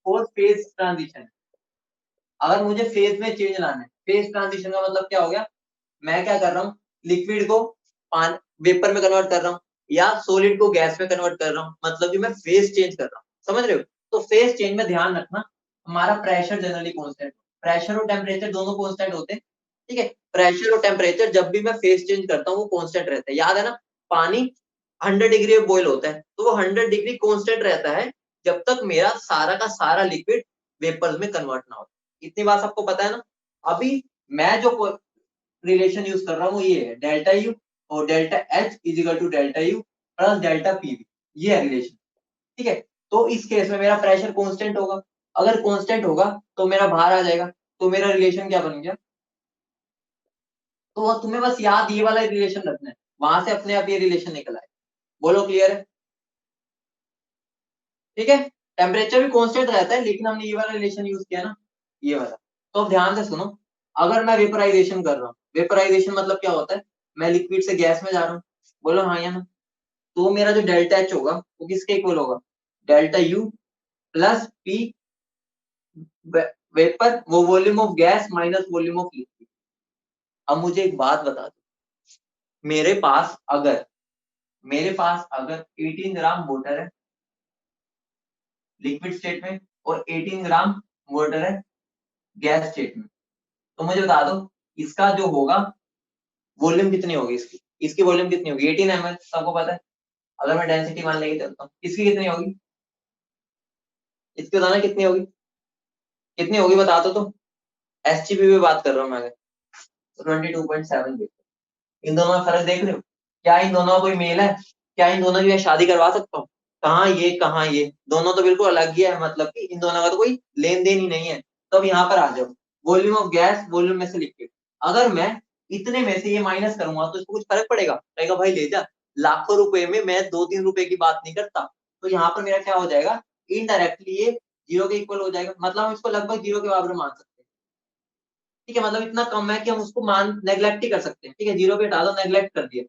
फोर्थ फेज ट्रांजिशन, अगर मुझे फेज में चेंज लाना है, फेज ट्रांजिशन का मतलब क्या हो गया, मैं क्या कर रहा हूँ, लिक्विड को पानी वेपर में कन्वर्ट कर रहा हूँ या सॉलिड को गैस में कन्वर्ट कर रहा हूँ, मतलब कि मैं फेज चेंज कर रहा हूँ, समझ रहे हो। तो फेज चेंज में ध्यान रखना, हमारा प्रेशर जनरली कांस्टेंट, प्रेशर और टेम्परेचर दोनों कांस्टेंट होते हैं, ठीक है। प्रेशर और टेम्परेचर जब भी मैं फेज चेंज करता हूँ वो कांस्टेंट रहता है, याद है ना। पानी 100 डिग्री में बॉयल होता है तो वो 100 डिग्री कांस्टेंट रहता है जब तक मेरा सारा का सारा लिक्विड वेपर्स में कन्वर्ट ना हो, इतनी बात सबको पता है ना। अभी मैं जो रिलेशन यूज कर रहा हूँ ये है डेल्टा यू और delta H is equal to delta U plus delta PV, ये है रिलेशन, ठीक है। तो इस केस में मेरा प्रेशर कांस्टेंट होगा, अगर कांस्टेंट होगा तो मेरा बाहर आ जाएगा, तो मेरा रिलेशन क्या बन गया। तो तुम्हें बस याद ये वाला रिलेशन रखना है, वहां से अपने आप ये रिलेशन निकल आए। बोलो क्लियर है? ठीक है, टेम्परेचर भी कांस्टेंट रहता है लेकिन हमने ये वाला रिलेशन यूज किया ना, ये वाला। तो अब ध्यान से सुनो, अगर मैं वेपराइजेशन कर रहा हूँ, वेपराइजेशन मतलब क्या होता है, मैं लिक्विड से गैस में जा रहा हूँ, बोलो हाँ या ना। तो मेरा जो डेल्टा एच होगा वो किसके इक्वल होगा, delta U plus P vapour, वो volume of gas minus volume of liquid. अब मुझे एक बात बता दो, मेरे पास अगर मेरे पास अगर 18 ग्राम वाटर है लिक्विड स्टेट में और 18 ग्राम वाटर है गैस स्टेट में, तो मुझे बता दो इसका जो होगा वॉल्यूम कितनी होगी, इसकी इसकी वॉल्यूम कितनी होगी, 18 ml, सबको पता है। अगर मैं डेंसिटी मान लेके चलता हूँ, इसकी कितनी होगी, इसकी बताना कितनी होगी, कितनी होगी बता दो तो। एसजीपी पे बात कर रहा हूँ मैं, अगर 22.7। इन दोनों में फर्क देख रहे हो, क्या इन दोनों का कोई मेल है, क्या इन दोनों की मैं शादी करवा सकता हूँ, कहाँ ये दोनों तो बिल्कुल अलग ही है, मतलब कि इन दोनों का तो कोई लेन देन ही नहीं है। तो अब यहाँ पर आ जाओ, वॉल्यूम ऑफ गैस वॉल्यूम में से लिक्विड, अगर मैं इतने में से ये माइनस करूंगा तो इसको कुछ फर्क पड़ेगा, कहेगा भाई ले जा, लाखों रुपए में मैं 2-3 रुपए की बात नहीं करता। तो यहाँ पर मेरा क्या हो जाएगा, इनडायरेक्टली ये जीरो के इक्वल हो जाएगा, मतलब हम इसको लगभग जीरो के बराबर मान सकते हैं। ठीक है, मतलब इतना कम है कि हम उसको मान नेग्लेक्ट ही कर सकते हैं। ठीक है, जीरो पे हटा दो, नेग्लेक्ट कर दिया,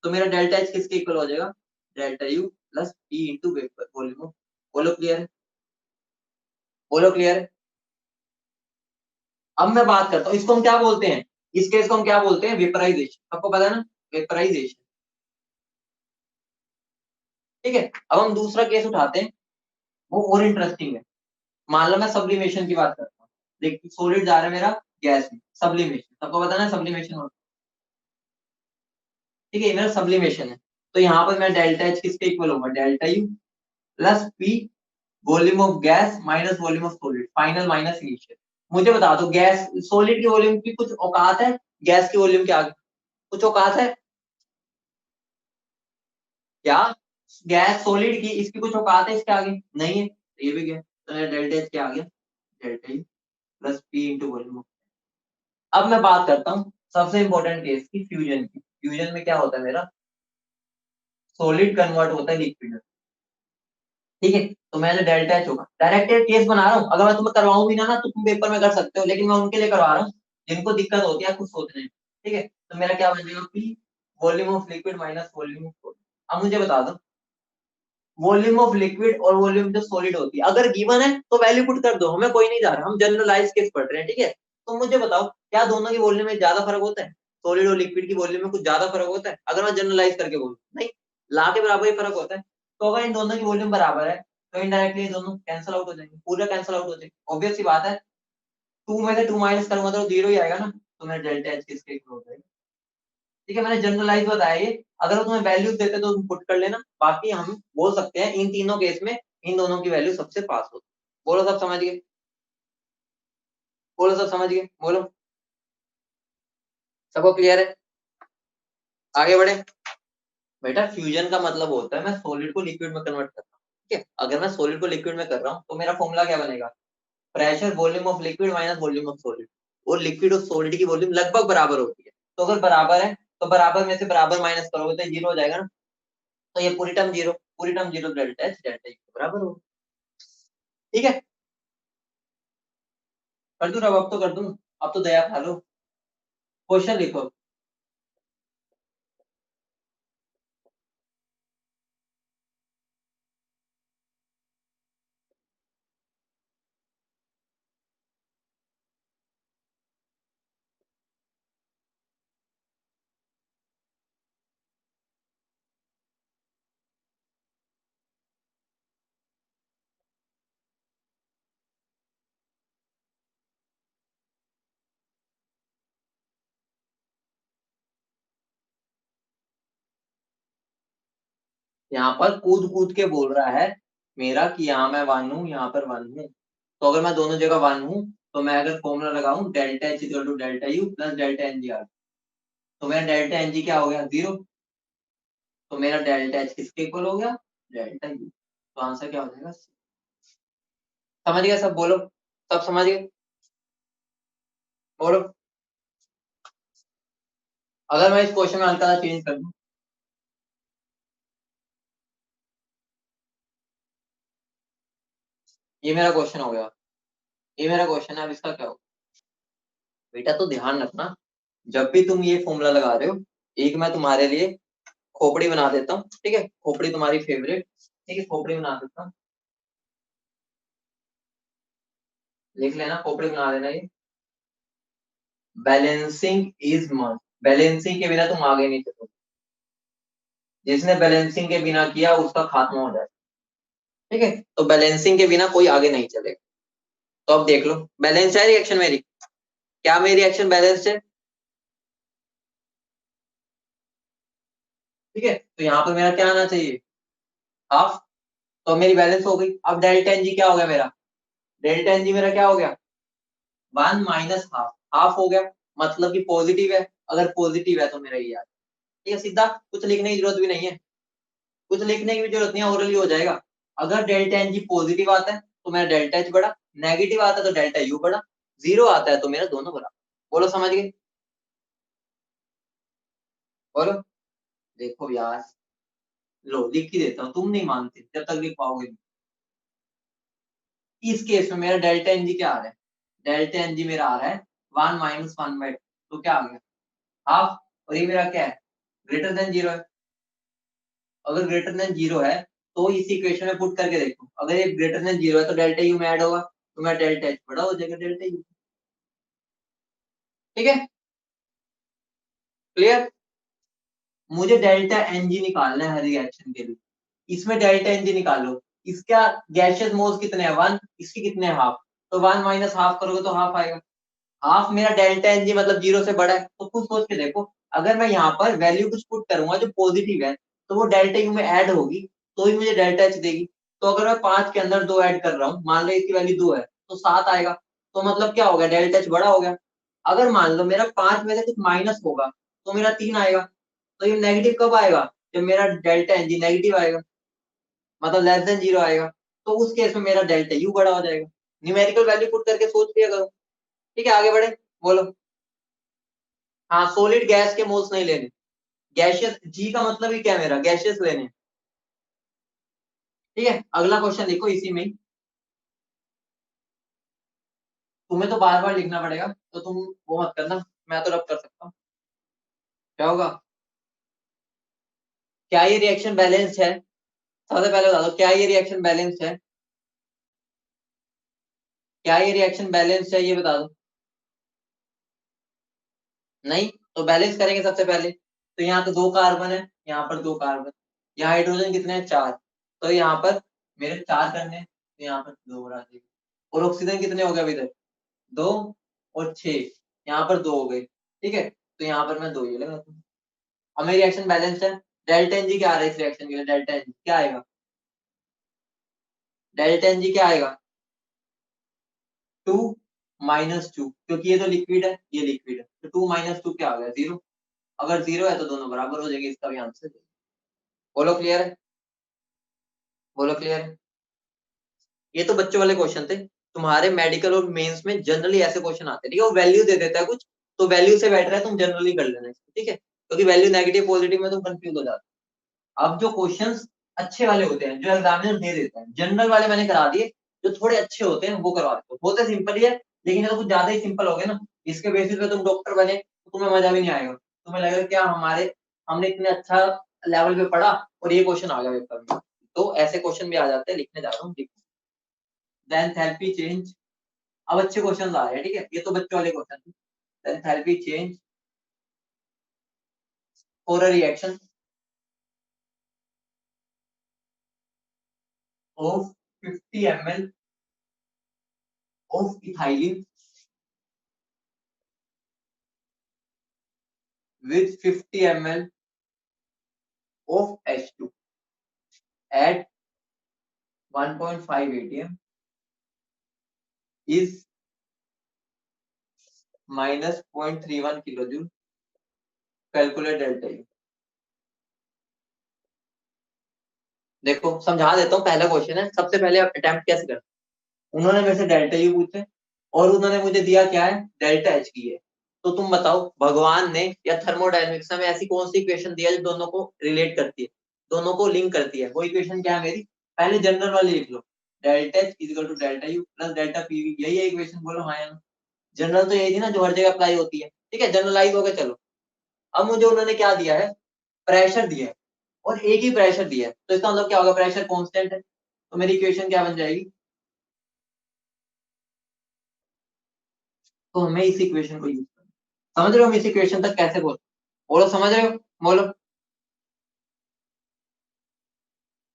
तो मेरा डेल्टा एच किसके इक्वल हो जाएगा, delta U plus P into vapour volume. बोलो क्लियर है, बोलो क्लियर है। अब मैं बात करता हूँ, इसको हम क्या बोलते हैं, इस केस को हम क्या बोलते हैं, वेपराइजेशन, आपको पता है ना, वेपराइजेशन। ठीक है, अब हम दूसरा केस उठाते हैं, वो और इंटरेस्टिंग है। मान लो मैं सब्लिमेशन की बात करता हूँ, देखिए सॉलिड जा रहा है मेरा गैस में, सब्लिमेशन सबको पता है ना, सब्लिमेशन होता है। ठीक है, मेरा सब्लिमेशन है, तो यहाँ पर मैं डेल्टा एच किसके इक्वल होगा, delta U plus P volume of gas minus volume of solid, final minus initial. मुझे बता दो गैस सॉलिड की वॉल्यूम की कुछ औकात है गैस की वॉल्यूम के आगे, कुछ औकात है क्या, गैस सॉलिड की इसकी कुछ औकात है इसके आगे, नहीं है, तो ये भी गया, तो डेल्टा एच क्या आ गया, delta U plus P into volume. अब मैं बात करता हूँ सबसे इंपॉर्टेंट केस की, फ्यूजन की। फ्यूजन में क्या होता है, मेरा सॉलिड कन्वर्ट होता है लिक्विड में। ठीक है, तो मैं जो डेल्टा एच होगा, डायरेक्ट केस बना रहा हूँ, अगर मैं तुम्हें करवाऊं भी ना तो तुम पेपर में कर सकते हो, लेकिन मैं उनके लिए करवा रहा हूँ जिनको दिक्कत होती है कुछ सोचने में। ठीक है, तो मेरा क्या बन जाएगा, P volume of liquid minus volume of solid. अब मुझे बता दो, वॉल्यूम ऑफ लिक्विड और वॉल्यूम जो सॉलिड होती है अगर गिवन है तो वैल्यू पुट कर दो, हमें कोई नहीं जा रहा, हम जनरलाइज केस पढ़ रहे हैं। ठीक है, तो मुझे बताओ क्या दोनों की वॉल्यूम में ज्यादा फर्क होता है, सॉलिड और लिक्विड की वॉल्यूम में कुछ ज्यादा फर्क होता है, अगर मैं जनरलाइज करके बोलूं, नहीं, ला के बराबर ही फर्क होता है। तो अगर इन दोनों की वॉल्यूम बराबर है तो इनडायरेक्टली दोनों कैंसिल आउट हो जाएंगे, पूरा कैंसिल आउट हो जाएंगे, ऑब्वियस सी बात है। टू में से टू माइनस करूंगा तो जीरो ही आएगा ना, तो मेरा डेल्टा एच किसके इक्वल हो जाएगा। ठीक है, मैंने जनरलाइज बताया ये, अगर तुम्हें वैल्यू देते तो तुम पुट कर लेना, बाकी हम बोल सकते हैं इन तीनों केस में इन दोनों की वैल्यू सबसे पास होती है। बोलो सब समझ गए, बोलो सब समझ गए, बोलो सबको क्लियर है, आगे बढ़े। बेटा फ्यूजन का मतलब होता है मैं सॉलिड को लिक्विड में कन्वर्ट कर रहा हूँ। ठीक है, अगर मैं सॉलिड को लिक्विड में कर रहा हूँ तो मेरा फॉर्मूला क्या बनेगा, pressure volume of liquid minus volume of solid, और लिक्विड और सॉलिड की वॉल्यूम लगभग बराबर होती है, तो अगर बराबर है तो बराबर में से बराबर माइनस करोगे तो जीरो हो जाएगा ना, तो ये पूरी टर्म जीरो, पूरी term zero, delta H delta U बराबर होगा। ठीक है, कर दूं अब तो कर दूं, अब तो दया खा लो, क्वेश्चन लिखो। यहाँ पर कूद कूद के बोल रहा है मेरा कि यहाँ मैं वन हूँ, यहाँ पर वन हूँ, तो अगर मैं दोनों जगह वन हूँ तो मैं अगर फॉर्मूला लगाऊं delta H equal to delta U plus delta N G R, तो मेरा डेल्टा एन जी क्या हो गया, जीरो, तो मेरा डेल्टा एच किसके इक्वल हो गया, डेल्टा यू, तो आंसर क्या हो जाएगा। समझ गए सब? बोलो, सब समझ गए? बोलो। अगर मैं इस क्वेश्चन में हल्का सा चेंज कर दूं, ये मेरा क्वेश्चन हो गया, ये मेरा क्वेश्चन है, अब इसका क्या हो? बेटा तो ध्यान रखना, जब भी तुम ये फॉर्मूला लगा रहे हो, एक मैं तुम्हारे लिए खोपड़ी बना देता हूँ, ठीक है? खोपड़ी तुम्हारी फेवरेट, ठीक है? खोपड़ी बना देता हूँ, लिख लेना, खोपड़ी बना देना ये। बैलेंसिंग इज मस्ट, बैलेंसिंग के बिना तुम आगे नहीं चलोगे, जिसने बैलेंसिंग के बिना किया उसका खात्मा हो जाए, ठीक है? तो बैलेंसिंग के बिना कोई आगे नहीं चलेगा। तो अब देख लो, बैलेंस है रिएक्शन मेरी, क्या मेरी रिएक्शन बैलेंस है? ठीक है, तो यहाँ पर मेरा क्या आना चाहिए? हाफ। तो मेरी बैलेंस हो गई। अब डेल्टा एन जी क्या हो गया मेरा? डेल्टा एन जी मेरा क्या हो गया? 1 - हाफ, हाफ हो गया, मतलब कि पॉजिटिव है। अगर पॉजिटिव है तो मेरा ये आ, ठीक है? सीधा, कुछ लिखने की जरूरत भी नहीं है, कुछ लिखने की भी जरूरत नहीं है, ओरली हो जाएगा। अगर डेल्टा एन जी पॉजिटिव आता है तो मेरा डेल्टा एच बड़ा, नेगेटिव आता है तो डेल्टा यू बड़ा, जीरो आता है तो मेरा दोनों बड़ा। बोलो, समझ गए? बोलो। देखो यार, लो लिख ही देता हूँ, तुम नहीं मानते जब तक लिख पाओगे नहीं। इस केस में मेरा डेल्टा एन जी क्या आ रहा है? डेल्टा एन जी मेरा आ रहा है 1 - 1/2, तो क्या आ गया? हाफ। और ये मेरा क्या है? ग्रेटर देन जीरो है। अगर ग्रेटर देन जीरो है तो इस इक्वेशन में पुट करके देखो, अगर ये ग्रेटर देन जीरो है तो डेल्टा यू में ऐड होगा, तो मेरा डेल्टा एच बड़ा हो जाएगा डेल्टा यू। ठीक है, क्लियर? मुझे डेल्टा एन जी निकालना है हर रिएक्शन के लिए। इसमें डेल्टा एन जी निकालो, इसका गैसियस मोल्स कितने हैं? 1, इसकी कितने हैं? हाफ। तो 1 - हाफ करोगे तो हाफ आएगा। हाफ मेरा डेल्टा एन जी मतलब जीरो से बड़ा है, तो खुद सोच के देखो, अगर मैं यहाँ पर वैल्यू कुछ पुट करूंगा जो पॉजिटिव है तो वो डेल्टा यू में ऐड होगी, तो ही मुझे डेल्टा एच देगी। तो अगर मैं 5 के अंदर 2 ऐड कर रहा हूँ, मान लो इसकी वैल्यू 2 है तो 7 आएगा, तो मतलब क्या हो गया? डेल्टा एच बड़ा हो गया। अगर मान लो मेरा 5 में से कुछ माइनस होगा तो मेरा 3 आएगा, तो ये नेगेटिव कब आएगा? जब मेरा डेल्टा एन जी नेगेटिव आएगा, मतलब लेस देन जीरो आएगा, तो उस केस में मेरा डेल्टा यू बड़ा हो जाएगा। न्यूमेरिकल वैल्यू पुट करके सोच लिया करो। ठीक है, आगे बढ़े। बोलो। हाँ, सॉलिड गैस के मोल्स नहीं लेने, गैसियस जी का मतलब ही क्या है? मेरा गैसियस लेने। ठीक है, अगला क्वेश्चन देखो इसी में ही। तुम्हें तो बार बार लिखना पड़ेगा, तो तुम वो मत करना, मैं तो रब कर सकता हूँ। क्या होगा? क्या ये रिएक्शन बैलेंस्ड है? सबसे पहले बता दो, क्या ये रिएक्शन बैलेंस्ड है? क्या ये रिएक्शन बैलेंस्ड है, ये बता दो। नहीं, तो बैलेंस करेंगे सबसे पहले। तो यहाँ तो 2 कार्बन है, यहाँ पर 2 कार्बन, यहाँ हाइड्रोजन कितने हैं? 4। तो यहाँ पर मेरे 4 करने हैं, तो यहाँ पर 2 बढ़ा देंगे। और ऑक्सीजन कितने हो गए अभी तक? 2 और 6, यहाँ पर 2 हो गए। ठीक है, तो यहाँ पर मैं 2 ये लगाता हूँ। अब मेरी रिएक्शन बैलेंस है। डेल्टा एन जी क्या आ रहा है इस रिएक्शन के लिए? डेल्टा एन जी क्या आएगा? डेल्टा एन जी क्या आएगा? 2 - 2, क्योंकि ये तो लिक्विड है, ये लिक्विड है, तो 2 - 2 क्या आ गया? 0। अगर 0 है तो दोनों बराबर हो जाएंगे, इसका भी आंसर। बोलो क्लियर है? बोलो क्लियर है? ये तो बच्चों वाले क्वेश्चन थे। तुम्हारे मेडिकल और मेंस में जनरली ऐसे क्वेश्चन आते हैं, ठीक है? वो वैल्यू दे देता है कुछ, तो वैल्यू से बेटर है तुम जनरली कर लेना इसको, ठीक है? क्योंकि वैल्यू नेगेटिव पॉजिटिव में तुम कंफ्यूज हो जाते हो। अब जो क्वेश्चंस अच्छे वाले होते हैं जो एग्जामिनर दे देता है, जनरल वाले मैंने करा दिए, जो थोड़े अच्छे होते हैं वो करवा देते हो। होते सिंपल ही है, लेकिन ये तो कुछ ज्यादा ही सिंपल हो गए ना, इसके बेसिस पे तुम डॉक्टर बने तो तुम्हें मजा भी नहीं आएगा, तुम्हें लगेगा क्या हमारे, हमने इतने अच्छा लेवल पे पढ़ा और ये क्वेश्चन आ गया पेपर में। तो ऐसे क्वेश्चन भी आ जाते हैं, लिखने जा रहा हूँ। The enthalpy change, अब अच्छे क्वेश्चन आ रहे हैं, ठीक है? ये तो बच्चों वाले question. The enthalpy change for a reaction of 50 ml of ethylene with 50 ml of H2 at 1.5 atm is minus 0.31 kilojoule. Calculate delta U. देखो समझा देता हूँ, पहला क्वेश्चन है, सबसे पहले आप अटेम्प्ट कैसे करते उन्होंने मेरे से डेल्टा यू पूछे और उन्होंने मुझे दिया क्या है, डेल्टा एच की है। तो तुम बताओ भगवान ने या थर्मोडायनेमिक्स में ऐसी कौन सी इक्वेशन दी है जो दोनों को रिलेट करती है, दोनों को लिंक करती है? वो इक्वेशन क्या है मेरी? पहले जनरल वाली लिख लो, delta H is equal to delta U plus delta PV, यही है इक्वेशन। बोलो हाँ या ना। जनरल तो यही थी ना जो हर जगह अप्लाई होती है, ठीक है, जनरलाइज हो गया। चलो अब मुझे उन्होंने क्या दिया है, प्रेशर दिया है और एक ही प्रेशर दिया है, तो इसका मतलब क्या होगा, प्रेशर कांस्टेंट है। तो मेरी इक्वेशन क्या बन जाएगी, तो हमें इस इक्वेशन को यूज करना। समझ रहे हो हम इस इक्वेशन तक कैसे बोल, बोलो समझ रहे हो, बोलो।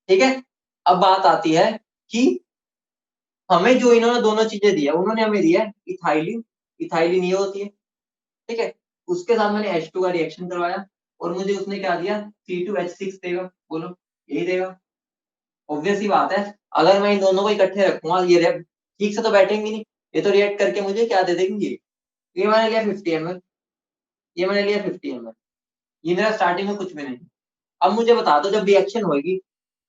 ठीक है, अब बात आती है कि हमें जो इन्होंने दोनों चीजें दी है, उन्होंने हमें दिया है इथाइलिन, इथाइलिन ये होती है, ठीक है। उसके साथ मैंने H2 का रिएक्शन करवाया और मुझे उसने क्या दिया, C2H6 देगा। बोलो यही देगा। ऑब्वियस ही बात है, अगर मैं इन दोनों को इकट्ठे रखूंगा ये ठीक से तो बैठेंगे नहीं, ये तो रिएक्ट करके मुझे क्या दे देंगे। ये मैंने लिया 50 ml, ये मैंने लिया 50 ml, ये मेरा स्टार्टिंग में कुछ भी नहीं। अब मुझे बता दो जब रिएक्शन होगी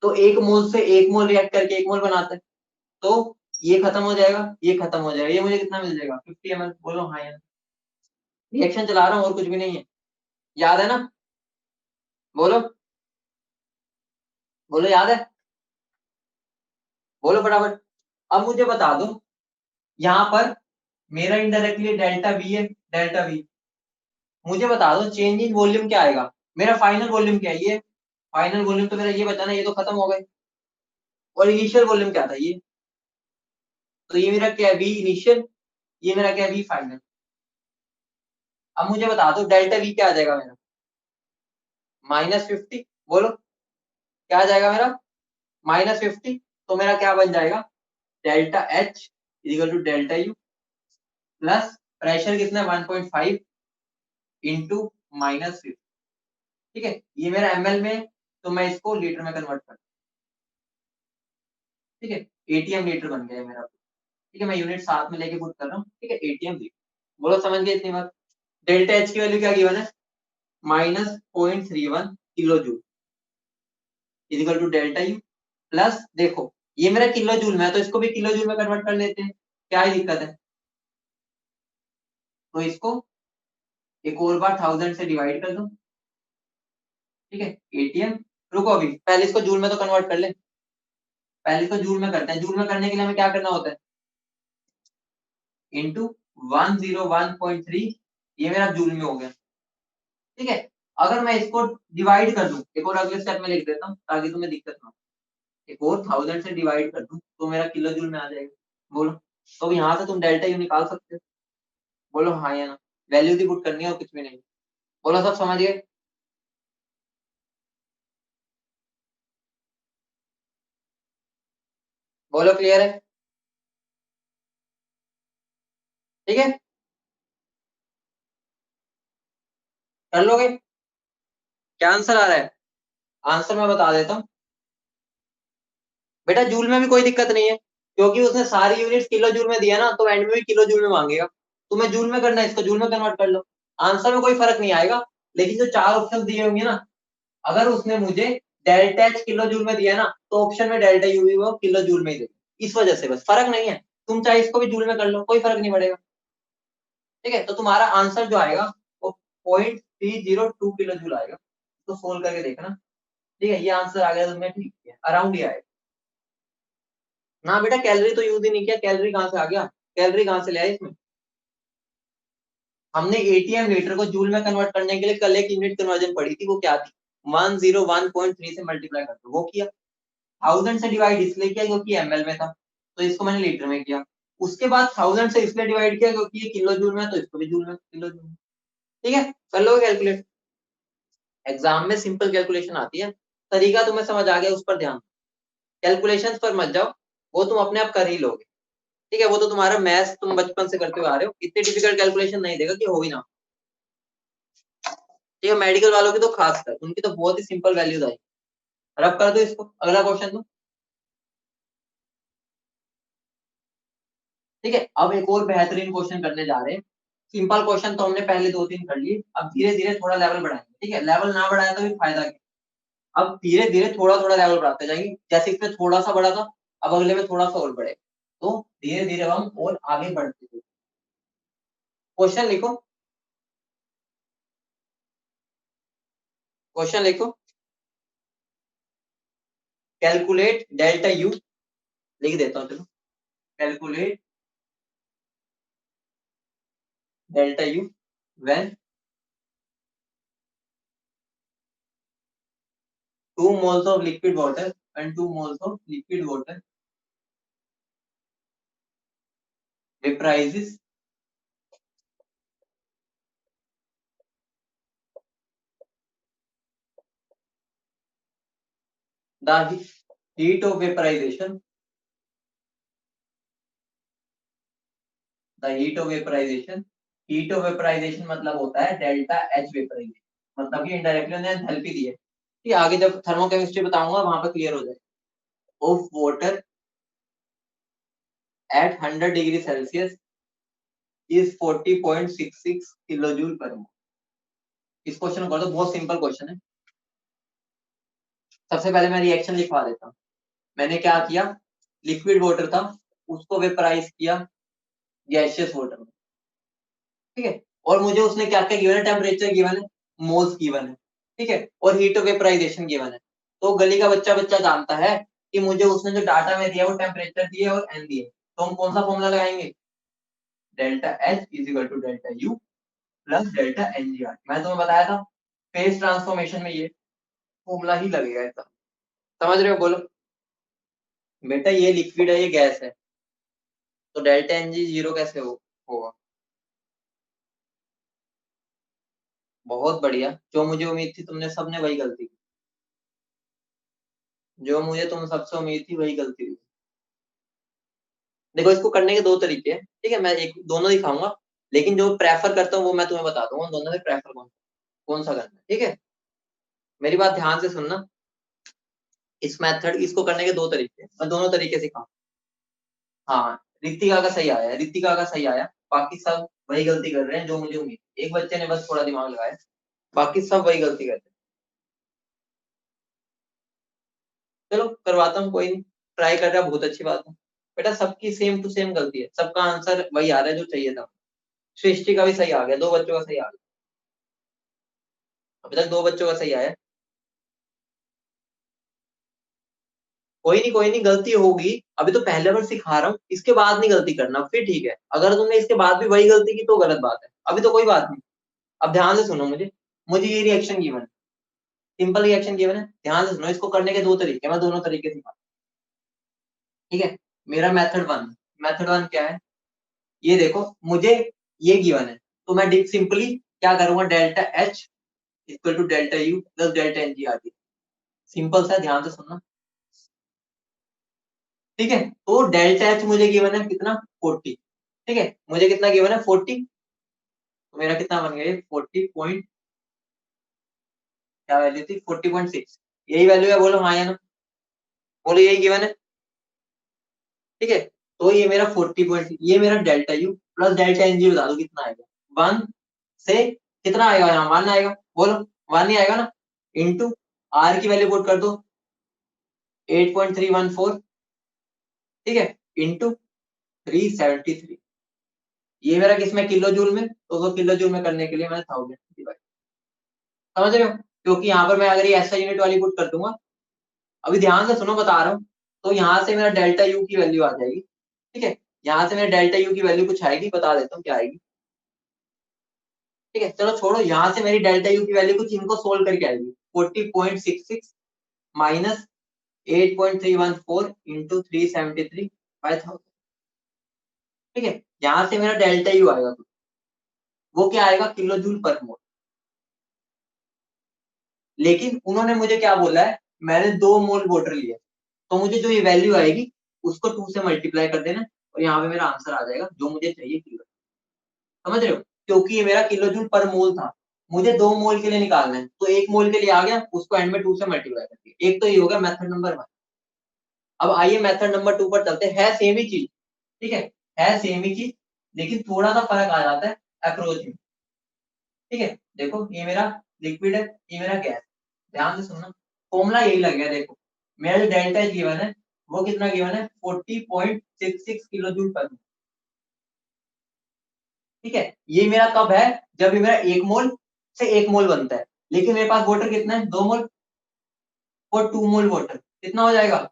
तो एक मोल से एक मोल रिएक्ट करके एक मोल बनाता है, तो ये खत्म हो जाएगा, ये खत्म हो जाएगा, ये मुझे कितना मिल जाएगा, 50 ml। बोलो हाँ यार, रिएक्शन चला रहा हूँ और कुछ भी नहीं है, याद है ना? बोलो, बोलो याद है, बोलो फटाफट। अब मुझे बता दो यहाँ पर मेरा इनडायरेक्टली डेल्टा वी है, डेल्टा वी। मुझे बता दो चेंज इन वॉल्यूम क्या आएगा, मेरा फाइनल वॉल्यूम क्या है, ये फाइनल वॉल्यूम तो मेरा ये बचा ना, ये तो खत्म हो गए। और इनिशियल वॉल्यूम क्या था, ये, तो ये मेरा क्या है, वी इनिशियल, ये मेरा क्या है, वी फाइनल। अब मुझे बता दो डेल्टा वी क्या आ जाएगा मेरा, -50। बोलो क्या आ जाएगा मेरा, -50। तो मेरा क्या बन जाएगा, delta H equal to delta U plus pressure कितना है 1.5 इंटू -50। ठीक है, ये मेरा ml में, तो मैं इसको लीटर में कन्वर्ट कर, ठीक है, एटीएम लीटर बन गया है मेरा। ठीक है, मैं यूनिट साथ में लेके पुट कर रहा हूँ, ठीक है, एटीएम लीटर। बोलो समझ गए इतनी बात। डेल्टा एच की वैल्यू क्या गिवन है, -0.31 kilo joule equal to delta U plus, देखो ये मेरा किलो जूल में है तो इसको भी किलो जूल में कन्वर्ट कर लेते हैं, क्या ही दिक्कत है। तो इसको एक और बार 1000 से डिवाइड कर दो, ठीक है, एटीएम। रुको अभी पहले इसको जूल में तो कन्वर्ट कर ले, पहले इसको जूल में करते हैं। जूल में करने के लिए हमें क्या करना होता है, इंटू 101.3, ये मेरा जूल में हो गया। ठीक है, अगर मैं इसको डिवाइड कर दूं, एक और अगले स्टेप में लिख देता हूँ ताकि तुम्हें दिक्कत ना हो, एक और 1000 से डिवाइड कर दूं तो मेरा किलो जूल में आ जाएगा। बोलो, तो यहाँ से तुम डेल्टा यू निकाल सकते हो। बोलो हाँ या ना, वैल्यू भी पुट करनी है और कुछ भी नहीं। बोलो सब समझ गए, बोलो क्लियर है, ठीक है, कर लोगे? क्या आंसर आ रहा है, आंसर मैं बता देता हूँ। बेटा जूल में भी कोई दिक्कत नहीं है, क्योंकि उसने सारी यूनिट किलो जूल में दिया ना, तो एंड में भी किलो जूल में मांगेगा। तुम्हें जूल में करना है, इसको जूल में कन्वर्ट कर लो, आंसर में कोई फर्क नहीं आएगा। लेकिन जो 4 ऑप्शन दिए होंगे ना, अगर उसने मुझे डेल्टा एच किलो जूल में दिया ना, तो ऑप्शन में डेल्टा यू भी वो किलो जूल में ही दे, इस वजह से बस, फर्क नहीं है। तुम चाहे इसको भी जूल में कर लो, कोई फर्क नहीं पड़ेगा। ठीक है, तो तुम्हारा आंसर जो आएगा वो 0.302 किलो जूल आएगा। तो सोल्व करके देखना, ठीक है, ये आंसर आ गया तुम्हें, ठीक है, अराउंड ही आएगा ना। बेटा कैलोरी तो यूज ही नहीं किया, कैलोरी कहाँ से आ गया, कैलोरी कहाँ से ले आए इसमें। हमने एटीएम लीटर को जूल में कन्वर्ट करने के लिए कल एक यूनिट कन्वर्जन पढ़ी थी, वो क्या थी, 101.3 से मल्टीप्लाई कर दो, वो किया। 1000 से डिवाइड इसलिए किया क्योंकि एमएल में था, तो इसको मैंने लीटर में किया। उसके बाद 1000 से इसलिए डिवाइड किया क्योंकि ये किलो जूल में है, तो इसको भी जूल में, किलो जूल में। ठीक है, कर लो कैलकुलेट, एग्जाम में सिंपल कैलकुलेशन आती है, तरीका तुम्हें समझ आ गया, उस पर ध्यान, कैलकुलेशंस पर मत जाओ, वो तुम अपने आप कर ही लोगे। ठीक है, वो तो तुम्हारा मैथ्स तुम बचपन से करते हुए आ रहे हो, इतनी डिफिकल्ट कैलकुलेशन नहीं देगा कि हो ही ना। ठीक है, मेडिकल वालों की तो खास कर, उनकी तो बहुत ही सिंपल वैल्यूज आई। रब कर दो इसको, अगला क्वेश्चन दो। ठीक है, अब एक और बेहतरीन क्वेश्चन करने जा रहे हैं। सिंपल क्वेश्चन तो हमने पहले 2-3 कर लिए, अब धीरे धीरे थोड़ा लेवल बढ़ाएंगे। ठीक है, लेवल ना बढ़ाया तो भी फायदा क्या, अब धीरे धीरे थोड़ा थोड़ा लेवल बढ़ाते जाएंगे। जैसे इसमें थोड़ा सा बढ़ा था, अब अगले में थोड़ा सा और बढ़ेगा, तो धीरे धीरे हम और आगे बढ़ते थे। क्वेश्चन लिखो, क्वेश्चन लिखो, कैलकुलेट डेल्टा यू, लिख देता हूँ, चलो calculate delta U when 2 moles of liquid water and 2 moles of liquid water vaporizes the heat of vaporization, the heat of vaporization, heat of vaporization मतलब होता है डेल्टा एच वेपराइजेशन, मतलब कि indirectly उन्होंने हेल्प ही दी है कि आगे जब थर्मोकेमिस्ट्री बताऊंगा वहां पर क्लियर हो जाए। Of water at 100 degree Celsius is 40.66 kilojoule पर मोल। इस क्वेश्चन को कर दो, बहुत सिंपल क्वेश्चन है। सबसे पहले मैं रिएक्शन लिखवा देता हूँ। मैंने क्या किया, लिक्विड वाटर था उसको वेपराइज किया गैसियस वाटर में, ठीक है, और मुझे उसने क्या क्या गिवन है, टेम्परेचर गिवन है, मोल्स गिवन है, ठीक है, और हीट ऑफ वेपराइजेशन गिवन है। तो गली का बच्चा बच्चा जानता है कि मुझे उसने जो डाटा में दिया वो टेम्परेचर दिए और एन दिए, तो हम कौन सा फॉर्मूला लगाएंगे, delta H is equal to delta U plus delta N G R. मैं तुम्हें बताया था फेज ट्रांसफॉर्मेशन में ये फॉर्मूला ही लगेगा ऐसा, समझ रहे हो, बोलो बेटा ये लिक्विड है ये गैस है, तो डेल्टा एन जी जीरो कैसे होगा। बहुत बढ़िया, जो मुझे उम्मीद थी तुमने सबने वही गलती की, जो मुझे तुम सबसे उम्मीद थी वही गलती हुई। देखो इसको करने के दो तरीके हैं, ठीक है, मैं एक दोनों दिखाऊंगा, लेकिन जो प्रेफर करता हूँ वो मैं तुम्हें बता दूंगा दोनों में प्रेफर कौन सा करना है, ठीक है। मेरी बात ध्यान से सुनना, इस मेथड इसको करने के दो तरीके हैं, मैं दोनों तरीके सिखाऊं। हाँ, रितिका का सही आया, रितिका का सही आया, बाकी सब वही गलती कर रहे हैं जो मुझे उम्मीद, एक बच्चे ने बस थोड़ा दिमाग लगाया, बाकी सब वही गलती करते हैं। चलो करवाता हूँ, कोई नहीं, ट्राई कर रहा, बहुत अच्छी बात है। बेटा सबकी सेम टू सेम गलती है, सबका आंसर वही आ रहा है जो चाहिए था। सृष्टि का भी सही आ गया, दो बच्चों का सही आ गया, अभी तक दो बच्चों का सही आया। कोई नहीं गलती होगी, अभी तो पहले बार सिखा रहा हूँ, इसके बाद नहीं गलती करना, फिर ठीक है। अगर तुमने इसके बाद भी वही गलती की तो गलत बात है, अभी तो कोई बात नहीं। अब ध्यान से सुनो, मुझे मुझे ये रिएक्शन गिवन है, सिंपल रिएक्शन गिवन है, ध्यान से सुनो, इसको करने के दो तरीके, मैं दोनों तरीके सिखा, ठीक है। मेरा मेथड वन क्या है, ये देखो मुझे ये गिवन है, तो मैं सिंपली क्या करूंगा, delta H equal to delta U plus delta N G आती, सिंपल सा, ध्यान से सुनना, ठीक है। तो डेल्टा एच मुझे गिवन है कितना, 40, ठीक है, मुझे कितना गिवन है 40, तो मेरा कितना बन गया 40 पॉइंट, क्या वैल्यू थी 40.6, यही वैल्यू है, बोलो हाँ या ना, बोलो यही गिवन है, ठीक है। तो ये मेरा 40 ये मेरा delta U plus delta N G, बता दो कितना आएगा, 1 से कितना आएगा, यहाँ 1 आएगा, बोलो 1 ही आएगा ना, इंटू आर की वैल्यू पुट कर दो 8.314, ठीक है, इंटू 373, ये मेरा किसमें, किलो जूल में, तो वो किलो जूल में करने के लिए मैंने 1000 डिवाइड, समझ रहे हो, क्योंकि यहाँ पर मैं अगर ये ऐसा यूनिट वाली पुट कर दूंगा, अभी ध्यान से सुनो बता रहा हूँ, तो यहाँ से मेरा डेल्टा यू की वैल्यू आ जाएगी, ठीक है, यहाँ से मेरा डेल्टा यू की वैल्यू कुछ आएगी, बता देता हूँ क्या आएगी, ठीक है, चलो छोड़ो, यहाँ से मेरी डेल्टा यू की वैल्यू कुछ इनको सोल्व करके आएगी, 40.66 माइनस 8.314 इंटू 373 बाय 1000, ठीक है, यहाँ से मेरा डेल्टा यू आएगा, वो क्या आएगा, किलो जूल पर मोल। लेकिन उन्होंने मुझे क्या बोला है, मैंने 2 मोल वाटर लिया, तो मुझे जो ये वैल्यू आएगी उसको 2 से मल्टीप्लाई कर देना, और यहाँ पे मेरा आंसर आ जाएगा जो मुझे चाहिए, किलो, समझ रहे हो, क्योंकि ये मेरा किलो जूल पर मोल था, मुझे 2 मोल के लिए निकालना है, तो 1 मोल के लिए आ गया, उसको एंड में 2 से मल्टीप्लाई कर दिया, एक तो ये हो गया मेथड नंबर 1। अब आइए मेथड नंबर 2 पर चलते हैं, सेम ही चीज, ठीक है सेम ही चीज, लेकिन थोड़ा सा फर्क आ जाता है अप्रोच में, ठीक है। देखो ये मेरा लिक्विड है, ये मेरा गैस, ध्यान से सुनना, फॉर्मूला यही लग गया, देखो मेरा जो डेल्टा गिवन है वो कितना गिवन है 40.66 किलो जूल पर मोल। ठीक है, ये मेरा कब है, जब ये मेरा 1 मोल से 1 मोल बनता है, लेकिन मेरे पास वाटर कितना है 2 मोल और 2 मोल वाटर, कितना हो जाएगा,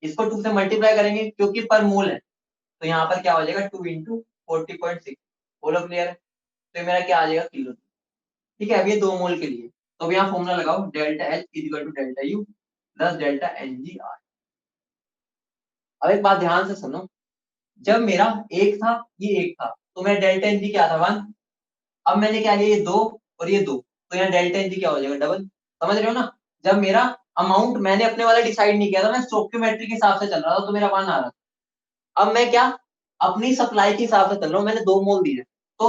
इसको 2 से मल्टीप्लाई करेंगे क्योंकि पर मोल है, तो यहाँ पर क्या हो जाएगा 2 इंटू 40.6। बोलो क्लियर है, तो मेरा क्या आ जाएगा किलो। ठीक है, अब ये 2 मोल के लिए, तो अब यहाँ फॉर्मूला लगाओ delta H equal to delta U plus delta N G R. अब एक बात ध्यान से सुनो, जब मेरा एक था, ये एक था, तो मेरा डेल्टा एन जी क्या था 1। अब मैंने क्या लिया, ये 2 और ये 2, तो यहाँ डेल्टा एन जी क्या हो जाएगा डबल। समझ रहे हो ना, जब मेरा अमाउंट मैंने अपने वाला डिसाइड नहीं किया था, मैं स्टोइकियोमेट्री के हिसाब से चल रहा था, तो मेरा 1 आ रहा था। अब मैं क्या अपनी सप्लाई के हिसाब से चल रहा हूँ, मैंने 2 मोल दिए, तो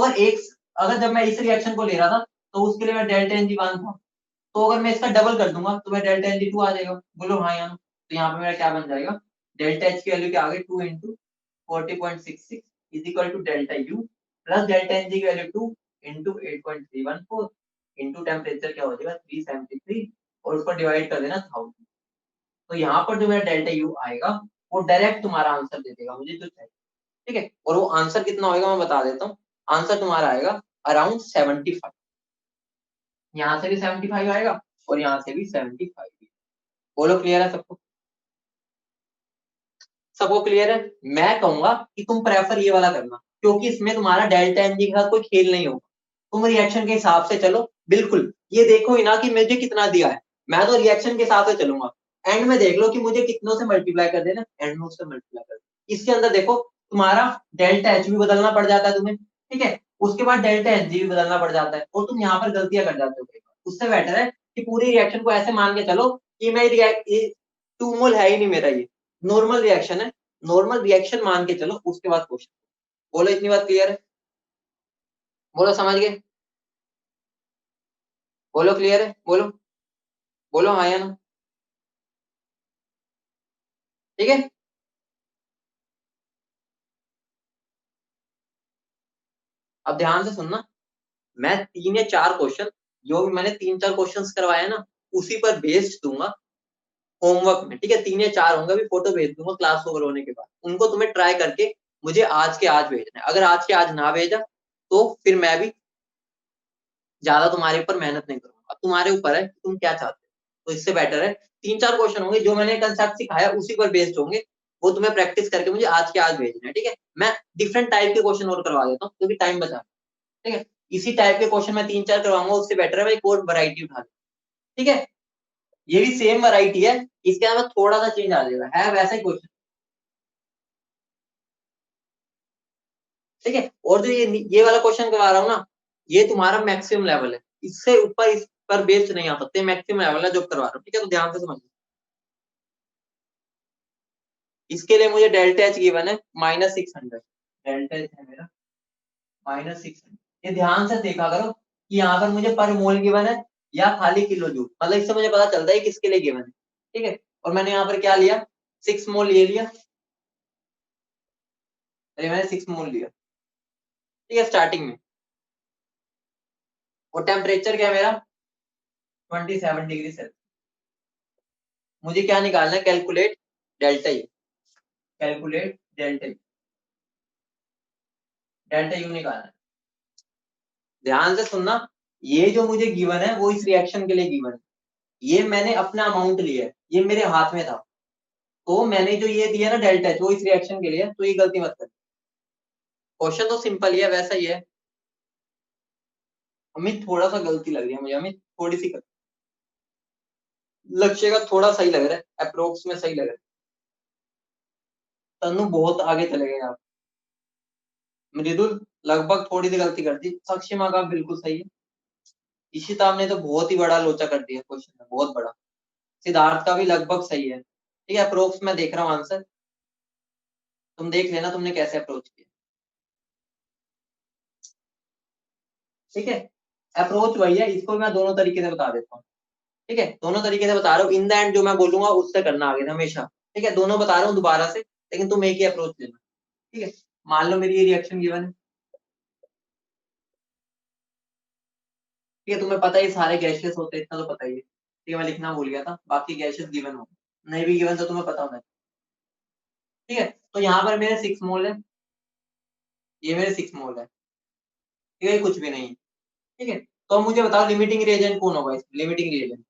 अगर जब मैं इस रिएक्शन को ले रहा था, तो उसके लिए मैं डेल्टा एन जी 1 था, तो अगर मैं इसका डबल कर दूंगा तो मैं डेल्टा एन जी 2 आ जाएगा। बोलो हाँ या नो, तो यहाँ पे मेरा क्या बन जाएगा, डेल्टा एच की वैल्यू क्या आ गई 2 into 40.66 is equal to delta U plus delta N G की वैल्यू 2 इंटू 8.314 इंटू टेम्परेचर क्या हो जाएगा 373 और उसको डिवाइड कर देना 1000। तो यहाँ पर जो मेरा डेल्टा यू आएगा वो डायरेक्ट तुम्हारा आंसर दे देगा मुझे जो चाहिए। ठीक है, और वो आंसर कितना होगा मैं बता देता हूँ, आंसर तुम्हारा आएगा अराउंड 75। यहाँ से भी 75 आएगा और यहाँ से भी 75। बोलो क्लियर है सबको, सबको क्लियर है। मैं कहूंगा कि तुम प्रेफर ये वाला करना, क्योंकि इसमें तुम्हारा डेल्टा एन जी के साथ कोई खेल नहीं होगा, तुम रिएक्शन के हिसाब से चलो। बिल्कुल ये देखो ही ना कि मुझे कितना दिया है, मैं तो रिएक्शन के हिसाब से चलूंगा। एंड में देख लो कि मुझे कितनों से मल्टीप्लाई कर देना, एंड में उससे मल्टीप्लाई कर देना। इसके अंदर देखो तुम्हारा डेल्टा एच भी बदलना पड़ जाता है तुम्हें, ठीक है, उसके बाद डेल्टा एच जी भी बदलना पड़ जाता है, और तुम यहाँ पर गलतियां कर जाते हो कई बार। उससे बेटर है कि पूरी रिएक्शन को ऐसे मान के चलो कि मैं टू मोल है ही नहीं मेरा, ये नॉर्मल रिएक्शन है, नॉर्मल रिएक्शन मान के चलो, उसके बाद क्वेश्चन। बोलो इतनी बात क्लियर है, बोलो समझ गए, बोलो क्लियर है, बोलो, बोलो हाँ या ना। ठीक है, अब ध्यान से सुनना, मैं 3 या 4 क्वेश्चन, जो भी मैंने 3-4 क्वेश्चंस करवाए ना, उसी पर भेज दूंगा होमवर्क में। ठीक है, 3 या 4 होंगे, अभी फोटो भेज दूंगा क्लास ओवर होने के बाद, उनको तुम्हें ट्राई करके मुझे आज के आज भेजना है। अगर आज के आज ना भेजा तो फिर मैं भी ज्यादा तुम्हारे ऊपर मेहनत नहीं करूंगा। अब तुम्हारे ऊपर है कि तुम क्या चाहते हो, तो इससे बेटर है 3-4 क्वेश्चन होंगे जो मैंने कंसेप्ट सिखाया उसी पर बेस्ड होंगे, वो तुम्हें प्रैक्टिस करके मुझे आज के आज भेजना है। ठीक है, मैं डिफरेंट टाइप के क्वेश्चन और करवा देता हूँ क्योंकि टाइम बचा। ठीक है, इसी टाइप के क्वेश्चन मैं 3-4 करवाऊंगा, उससे बेटर है मैं एक और वैरायटी उठा लूं। ठीक है, ये भी सेम वैरायटी है, इसके अंदर थोड़ा सा चेंज आ जाएगा, है वैसा ही क्वेश्चन। ठीक है, और जो ये वाला क्वेश्चन करवा रहा हूँ ना, ये तुम्हारा मैक्सिमम लेवल है, इससे ऊपर इस पर बेस्ड नहीं आ सकते, मैक्सिमम लेवल है जो करवा रहा हूँ। ठीक है, तो ध्यान से समझो। इसके लिए मुझे डेल्टा एच गिवन है -600, डेल्टा एच है मेरा -600। ये ध्यान से देखा करो कि यहाँ पर मुझे पर मोल गिवन है या खाली किलो जूल, मतलब इससे मुझे पता चलता है किसके लिए गिवन है। ठीक है, और मैंने यहाँ पर क्या लिया 6 मोल ये लिया, अरे मैंने 6 मोल लिया। ठीक है, स्टार्टिंग में, और टेम्परेचर क्या है मेरा 27 डिग्री सेल्सियस। मुझे क्या निकालना है, calculate delta U, calculate delta U, delta U निकालना है। ध्यान से सुनना, ये जो मुझे गिवन है वो इस रिएक्शन के लिए गिवन है, ये मैंने अपना अमाउंट लिया है, ये मेरे हाथ में था, तो मैंने जो ये दिया ना डेल्टा एच वो इस रिएक्शन के लिए, तो ये गलती मत कर। क्वेश्चन तो सिंपल ही है, वैसा ही है। अमित थोड़ा सा गलती लग रही है मुझे, अमित थोड़ी सी लक्ष्य का थोड़ा सही लग रहा है, अप्रोक्स में सही लग रहा है। तनु बहुत आगे चले गए आप, मृदुल लगभग थोड़ी सी गलती कर दी, सक्षिमा का बिल्कुल सही है, इशिता ने तो बहुत ही बड़ा लोचा कर दिया क्वेश्चन में, बहुत बड़ा। सिद्धार्थ का भी लगभग सही है। ठीक है, अप्रोक्स में देख रहा हूँ आंसर, तुम देख लेना तुमने कैसे अप्रोच किया। ठीक है, अप्रोच वही है, इसको मैं दोनों तरीके से बता देता हूँ। ठीक है, दोनों तरीके से बता रहा हूँ, इन द एंड जो मैं बोलूंगा उससे करना आगे हमेशा। ठीक है, दोनों बता रहा हूँ दोबारा से, लेकिन तुम एक ही अप्रोच लेना। ठीक है, मान लो मेरी ये रिएक्शन गिवन है। ठीक है, तुम्हें पता है सारे गैसेस होते हैं, इतना तो पता ही है। ठीक है, मैं लिखना भूल गया था, बाकी गैसेस गिवन हो। नहीं भी गिवन तो तुम्हें पता होना, ठीक है। तो यहाँ पर मेरे 6 मोल है, ये मेरे 6 मोल है, ठीक है, कुछ भी नहीं, ठीक है। तो अब मुझे बताओ लिमिटिंग रिएजेंट कौन होगा इसमें, लिमिटिंग रिएजेंट,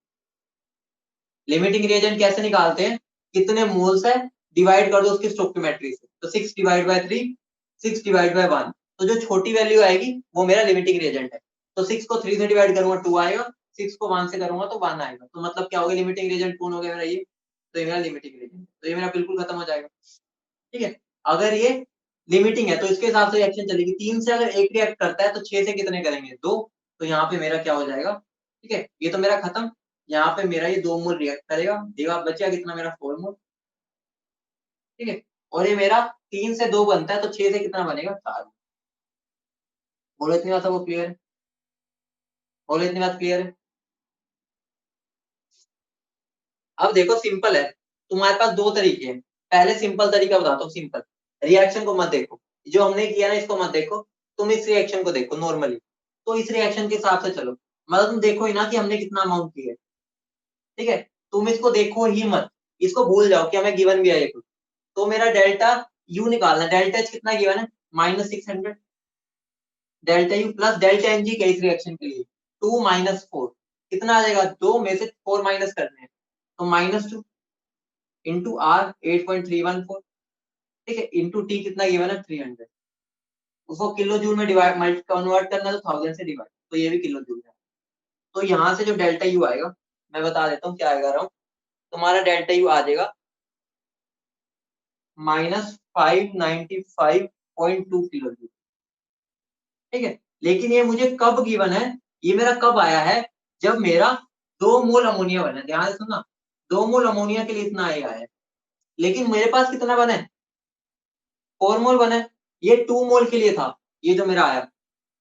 लिमिटिंग रिएजेंट कैसे निकालते हैं, कितने मोल्स है डिवाइड कर दो उसकी स्टोइकियोमेट्री से, तो 6 डिवाइड बाय 3, 6 डिवाइड बाय 1, तो जो छोटी वैल्यू आएगी वो मेरा लिमिटिंग रिएजेंट है। तो 6 को 3 से डिवाइड करूंगा 2 आएगा, 6 को 1 से करूंगा तो 1 आएगा, तो मतलब क्या होगा, लिमिटिंग रिएजेंट कौन हो गया मेरा ये, तो ये मेरा लिमिटिंग रिएजेंट, तो ये मेरा बिल्कुल खत्म हो जाएगा, ठीक है। अगर ये लिमिटिंग है तो इसके हिसाब से रिएक्शन चलेगी, 3 से अगर एक रिएक्ट करता है तो 6 से कितने करेंगे, 2, तो यहाँ पे मेरा क्या हो जाएगा, ठीक है, ये तो मेरा खत्म, यहाँ पे मेरा ये 2 मोल रिएक्ट करेगा, देगा बचा कितना मेरा 4 मोल, ठीक है। और ये मेरा 3 से 2 बनता है तो 6 से कितना बनेगा, 4। बोलो इतनी बात सबको क्लियर है, बोलो इतनी बात क्लियर है। अब देखो सिंपल है, तुम्हारे पास दो तरीके हैं, पहले सिंपल तरीका बताता हूँ, सिंपल, रिएक्शन को मत देखो, जो हमने किया ना इसको मत देखो, तुम इस रिएक्शन को देखो नॉर्मली, तो इस रिएक्शन के हिसाब से चलो, मतलब तुम देखो ही ना कि हमने कितना अमाउंट किया है, ठीक है, तुम इसको देखो ही मत, इसको भूल जाओ कि हमें गिवन भी है कुछ, तो मेरा डेल्टा यू निकालना, डेल्टा एच कितना गिवन है, -600, delta U plus delta N G क्या इस रिएक्शन के लिए, 2 - 4, कितना आ जाएगा, 2 में से 4 माइनस करने हैं, तो -2 इंटू आर 8.314, ठीक है, इंटू टी कितना गिवन है 300, उसको किलो जूल में डिवाइड मल्टी कन्वर्ट करना है तो 1000 से डिवाइड, तो ये भी किलो जूल है। तो यहाँ से जो डेल्टा यू आएगा मैं बता देता हूँ क्या आएगा, तुम्हारा डेल्टा यू आ जाएगा -595.2 किलो जूल, ठीक है। लेकिन ये मुझे कब गिवन है, ये मेरा कब आया है, जब मेरा 2 मोल अमोनिया बना, ध्यान से सुनना, 2 मोल अमोनिया के लिए इतना आया है, लेकिन मेरे पास कितना बना है, 4 मोल बना है, ये 2 मोल के लिए था, ये जो मेरा आया,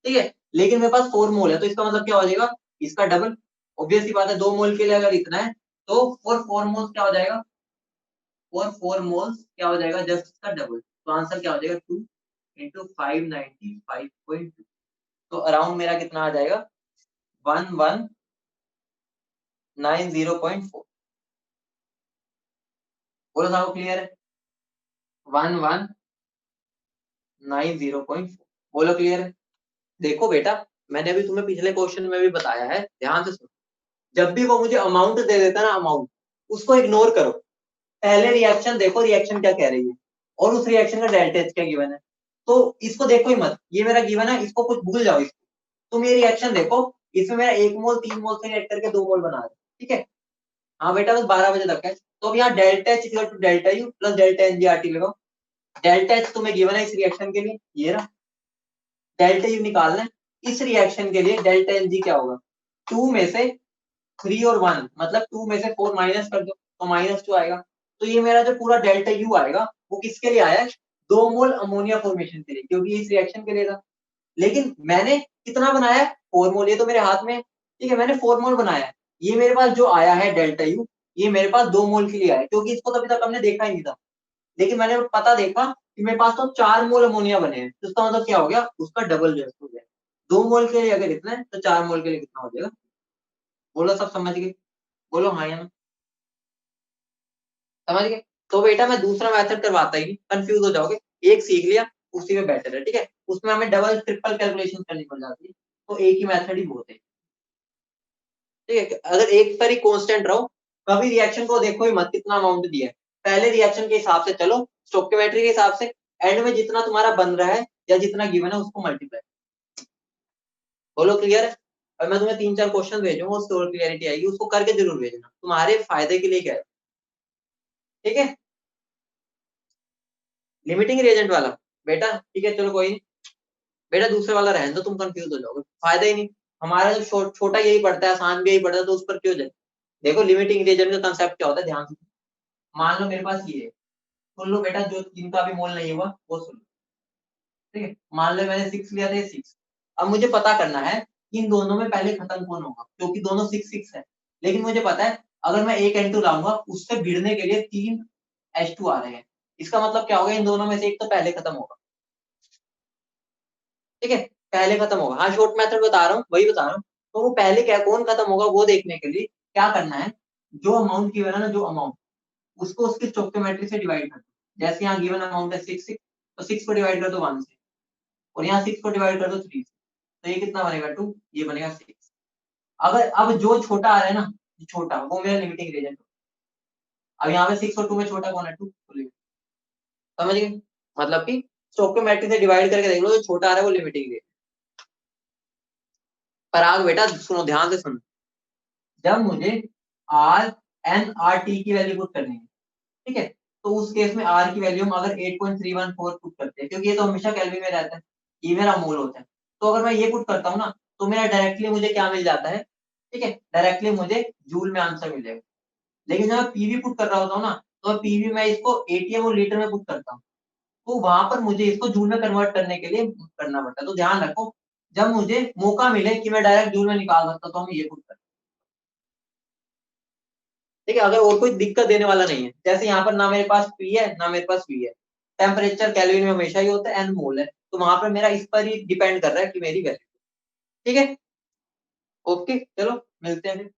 ठीक है, लेकिन मेरे पास 4 मोल है, तो इसका मतलब क्या हो जाएगा, इसका डबल, ऑब्वियस सी बात है, 2 मोल के लिए अगर इतना है तो 4 मोल्स क्या हो जाएगा, 4 मोल्स क्या हो जाएगा, जस्ट इसका डबल, तो आंसर क्या हो जाएगा 2 इंटू 595.2, तो अराउंड मेरा कितना आ जाएगा 1190.4, बोलो साहब क्लियर है, 1190.4, बोलो क्लियर है। देखो बेटा, मैंने अभी तुम्हें पिछले क्वेश्चन में भी बताया है, ध्यान से सुनो, जब भी वो मुझे अमाउंट दे देता है ना, अमाउंट, उसको इग्नोर करो, पहले रिएक्शन देखो, रिएक्शन क्या कह रही है, और उस रिएक्शन का डेल्टा एच क्या गिवन है, तो इसको देखो ही मत, ये मेरा गिवन है, इसको कुछ भूल जाओ, इसको तुम ये रिएक्शन देखो, इसमें मेरा 1 मोल 3 मोल से रिएक्ट करके 2 मोल बना रहा है, ठीक है। हाँ बेटा बस 12 बजे तक है, तो अब यहाँ delta H equal to delta U plus delta N G R T लगाओ, डेल्टा एच तुम्हें गिवन है इस रिएक्शन के लिए, ये रहा, डेल्टा यू निकालना है, इस रिएक्शन के लिए डेल्टा एन जी क्या होगा, 2 में से 3 और 1, मतलब 2 में से 4 माइनस कर दो तो -2 आएगा, तो ये मेरा जो पूरा डेल्टा यू आएगा वो किसके लिए आया है, 2 मोल अमोनिया फॉर्मेशन के लिए, क्योंकि इस रिएक्शन के लिए था, लेकिन मैंने कितना बनाया, 4 मोल, ये तो मेरे हाथ में है, ठीक है, मैंने 4 मोल बनाया है, ये मेरे पास जो आया है डेल्टा यू, ये मेरे पास 2 मोल के लिए आया, क्योंकि इसको तो अभी तक हमने देखा ही नहीं था, लेकिन मैंने पता देखा कि मेरे पास तो 4 मोल अमोनिया बने हैं, तो इसका मतलब क्या हो गया, उसका डबल जो हो गया, 2 मोल के लिए अगर इतना है तो 4 मोल के लिए कितना हो जाएगा, बोलो सब समझ गए, बोलो हाँ या ना, समझ गए। तो बेटा मैं दूसरा मेथड करवाता ही नहीं, कंफ्यूज हो जाओगे, एक सीख लिया उसी में बेटर है, ठीक है, उसमें हमें डबल ट्रिपल कैलकुलेशन करनी पड़ जाती है, तो एक ही मेथड ही बहुत है, ठीक है। अगर एक पर ही कांस्टेंट रहो, कभी रिएक्शन को देखो ही मत कितना अमाउंट दिया है, पहले रिएक्शन के हिसाब से चलो, स्टोइकियोमेट्री के हिसाब से, एंड में जितना तुम्हारा बन रहा है या जितना गिवन है उसको मल्टीप्लाई, बोलो क्लियर है। और मैं तुम्हें 3-4 क्वेश्चन भेजूंगा, उससे और क्लियरिटी आएगी, उसको करके जरूर भेजना, तुम्हारे फायदे के लिए क्या है, ठीक है। लिमिटिंग रिएजेंट वाला बेटा, ठीक है चलो कोई नहीं, बेटा दूसरे वाला रहने दो, तुम कंफ्यूज हो जाओगे, फायदा ही नहीं, हमारा जो छोटा यही पड़ता है, आसान भी यही पड़ता है, तो उस पर क्यों जाए। देखो लिमिटिंग रिएजेंट का कंसेप्ट क्या होता है, ध्यान से मान लो मेरे पास ये है, सुन लो बेटा, जो जिनका भी मोल नहीं हुआ वो सुन लो, ठीक है, मान लो मैंने 6 लिया था, 6, अब मुझे पता करना है कि इन दोनों में पहले खत्म कौन होगा, क्योंकि दोनों 6 है, लेकिन मुझे पता है अगर मैं एक N2 लाऊंगा उससे भिड़ने के लिए 3 H2 आ रहे हैं, इसका मतलब क्या होगा, इन दोनों में से एक तो पहले खत्म होगा, ठीक है, पहले खत्म होगा, हाँ शॉर्ट मेथड बता रहा हूँ, वही बता रहा हूँ, तो वो पहले क्या कौन खत्म होगा वो देखने के लिए क्या करना है, जो अमाउंट की है ना, जो अमाउंट उसको उसकी स्टोइकियोमेट्री से डिवाइड कर दो। जैसे यहाँ गिवन अमाउंट है 6 तो 6 को डिवाइड कर दो 1 से, और यहाँ 6 को डिवाइड कर दो 3 से, तो ये कितना बनेगा 2, ये बनेगा 6। अगर अब जो छोटा आ रहा है ना, छोटा वो मेरा लिमिटिंग रीजन। अब यहाँ पे 6 और 2 में छोटा कौन है 2, समझ गए? मतलब कि स्टोइकियोमेट्री से डिवाइड करके देख लो, जो छोटा आ रहा है वो लिमिटिंग रीजन। पर आगे बेटा सुनो, ध्यान से सुनो, जब मुझे आर एन आर टी की वैल्यू पुट करनी है, ठीक है, तो उस केस में आर की वैल्यू हम अगर 8.314 पुट करते हैं, क्योंकि ये तो हमेशा केल्विन में रहता है, ये मेरा मोल होता है, तो अगर मैं ये पुट करता हूँ ना, तो मेरा डायरेक्टली मुझे क्या मिल जाता है, ठीक है, डायरेक्टली मुझे जूल में आंसर मिल जाएगा। लेकिन जब मैं पीवी पुट कर रहा होता हूँ ना, तो पीवी में इसको एटीएम और लीटर में पुट करता हूँ, तो वहां पर मुझे इसको जूल में कन्वर्ट करने के लिए करना पड़ता है। तो ध्यान रखो, जब मुझे मौका मिले कि मैं डायरेक्ट जूल में निकाल सकता, तो हम ये पुट करते हैं, ठीक है। अगर और कोई दिक्कत देने वाला नहीं है, जैसे यहाँ पर ना मेरे पास पी है ना मेरे पास वी है, टेम्परेचर केल्विन में हमेशा ही होता है, एन मोल है, तो वहां पर मेरा इस पर ही डिपेंड कर रहा है कि मेरी वैल्यू, ठीक है। ओके चलो मिलते हैं फिर।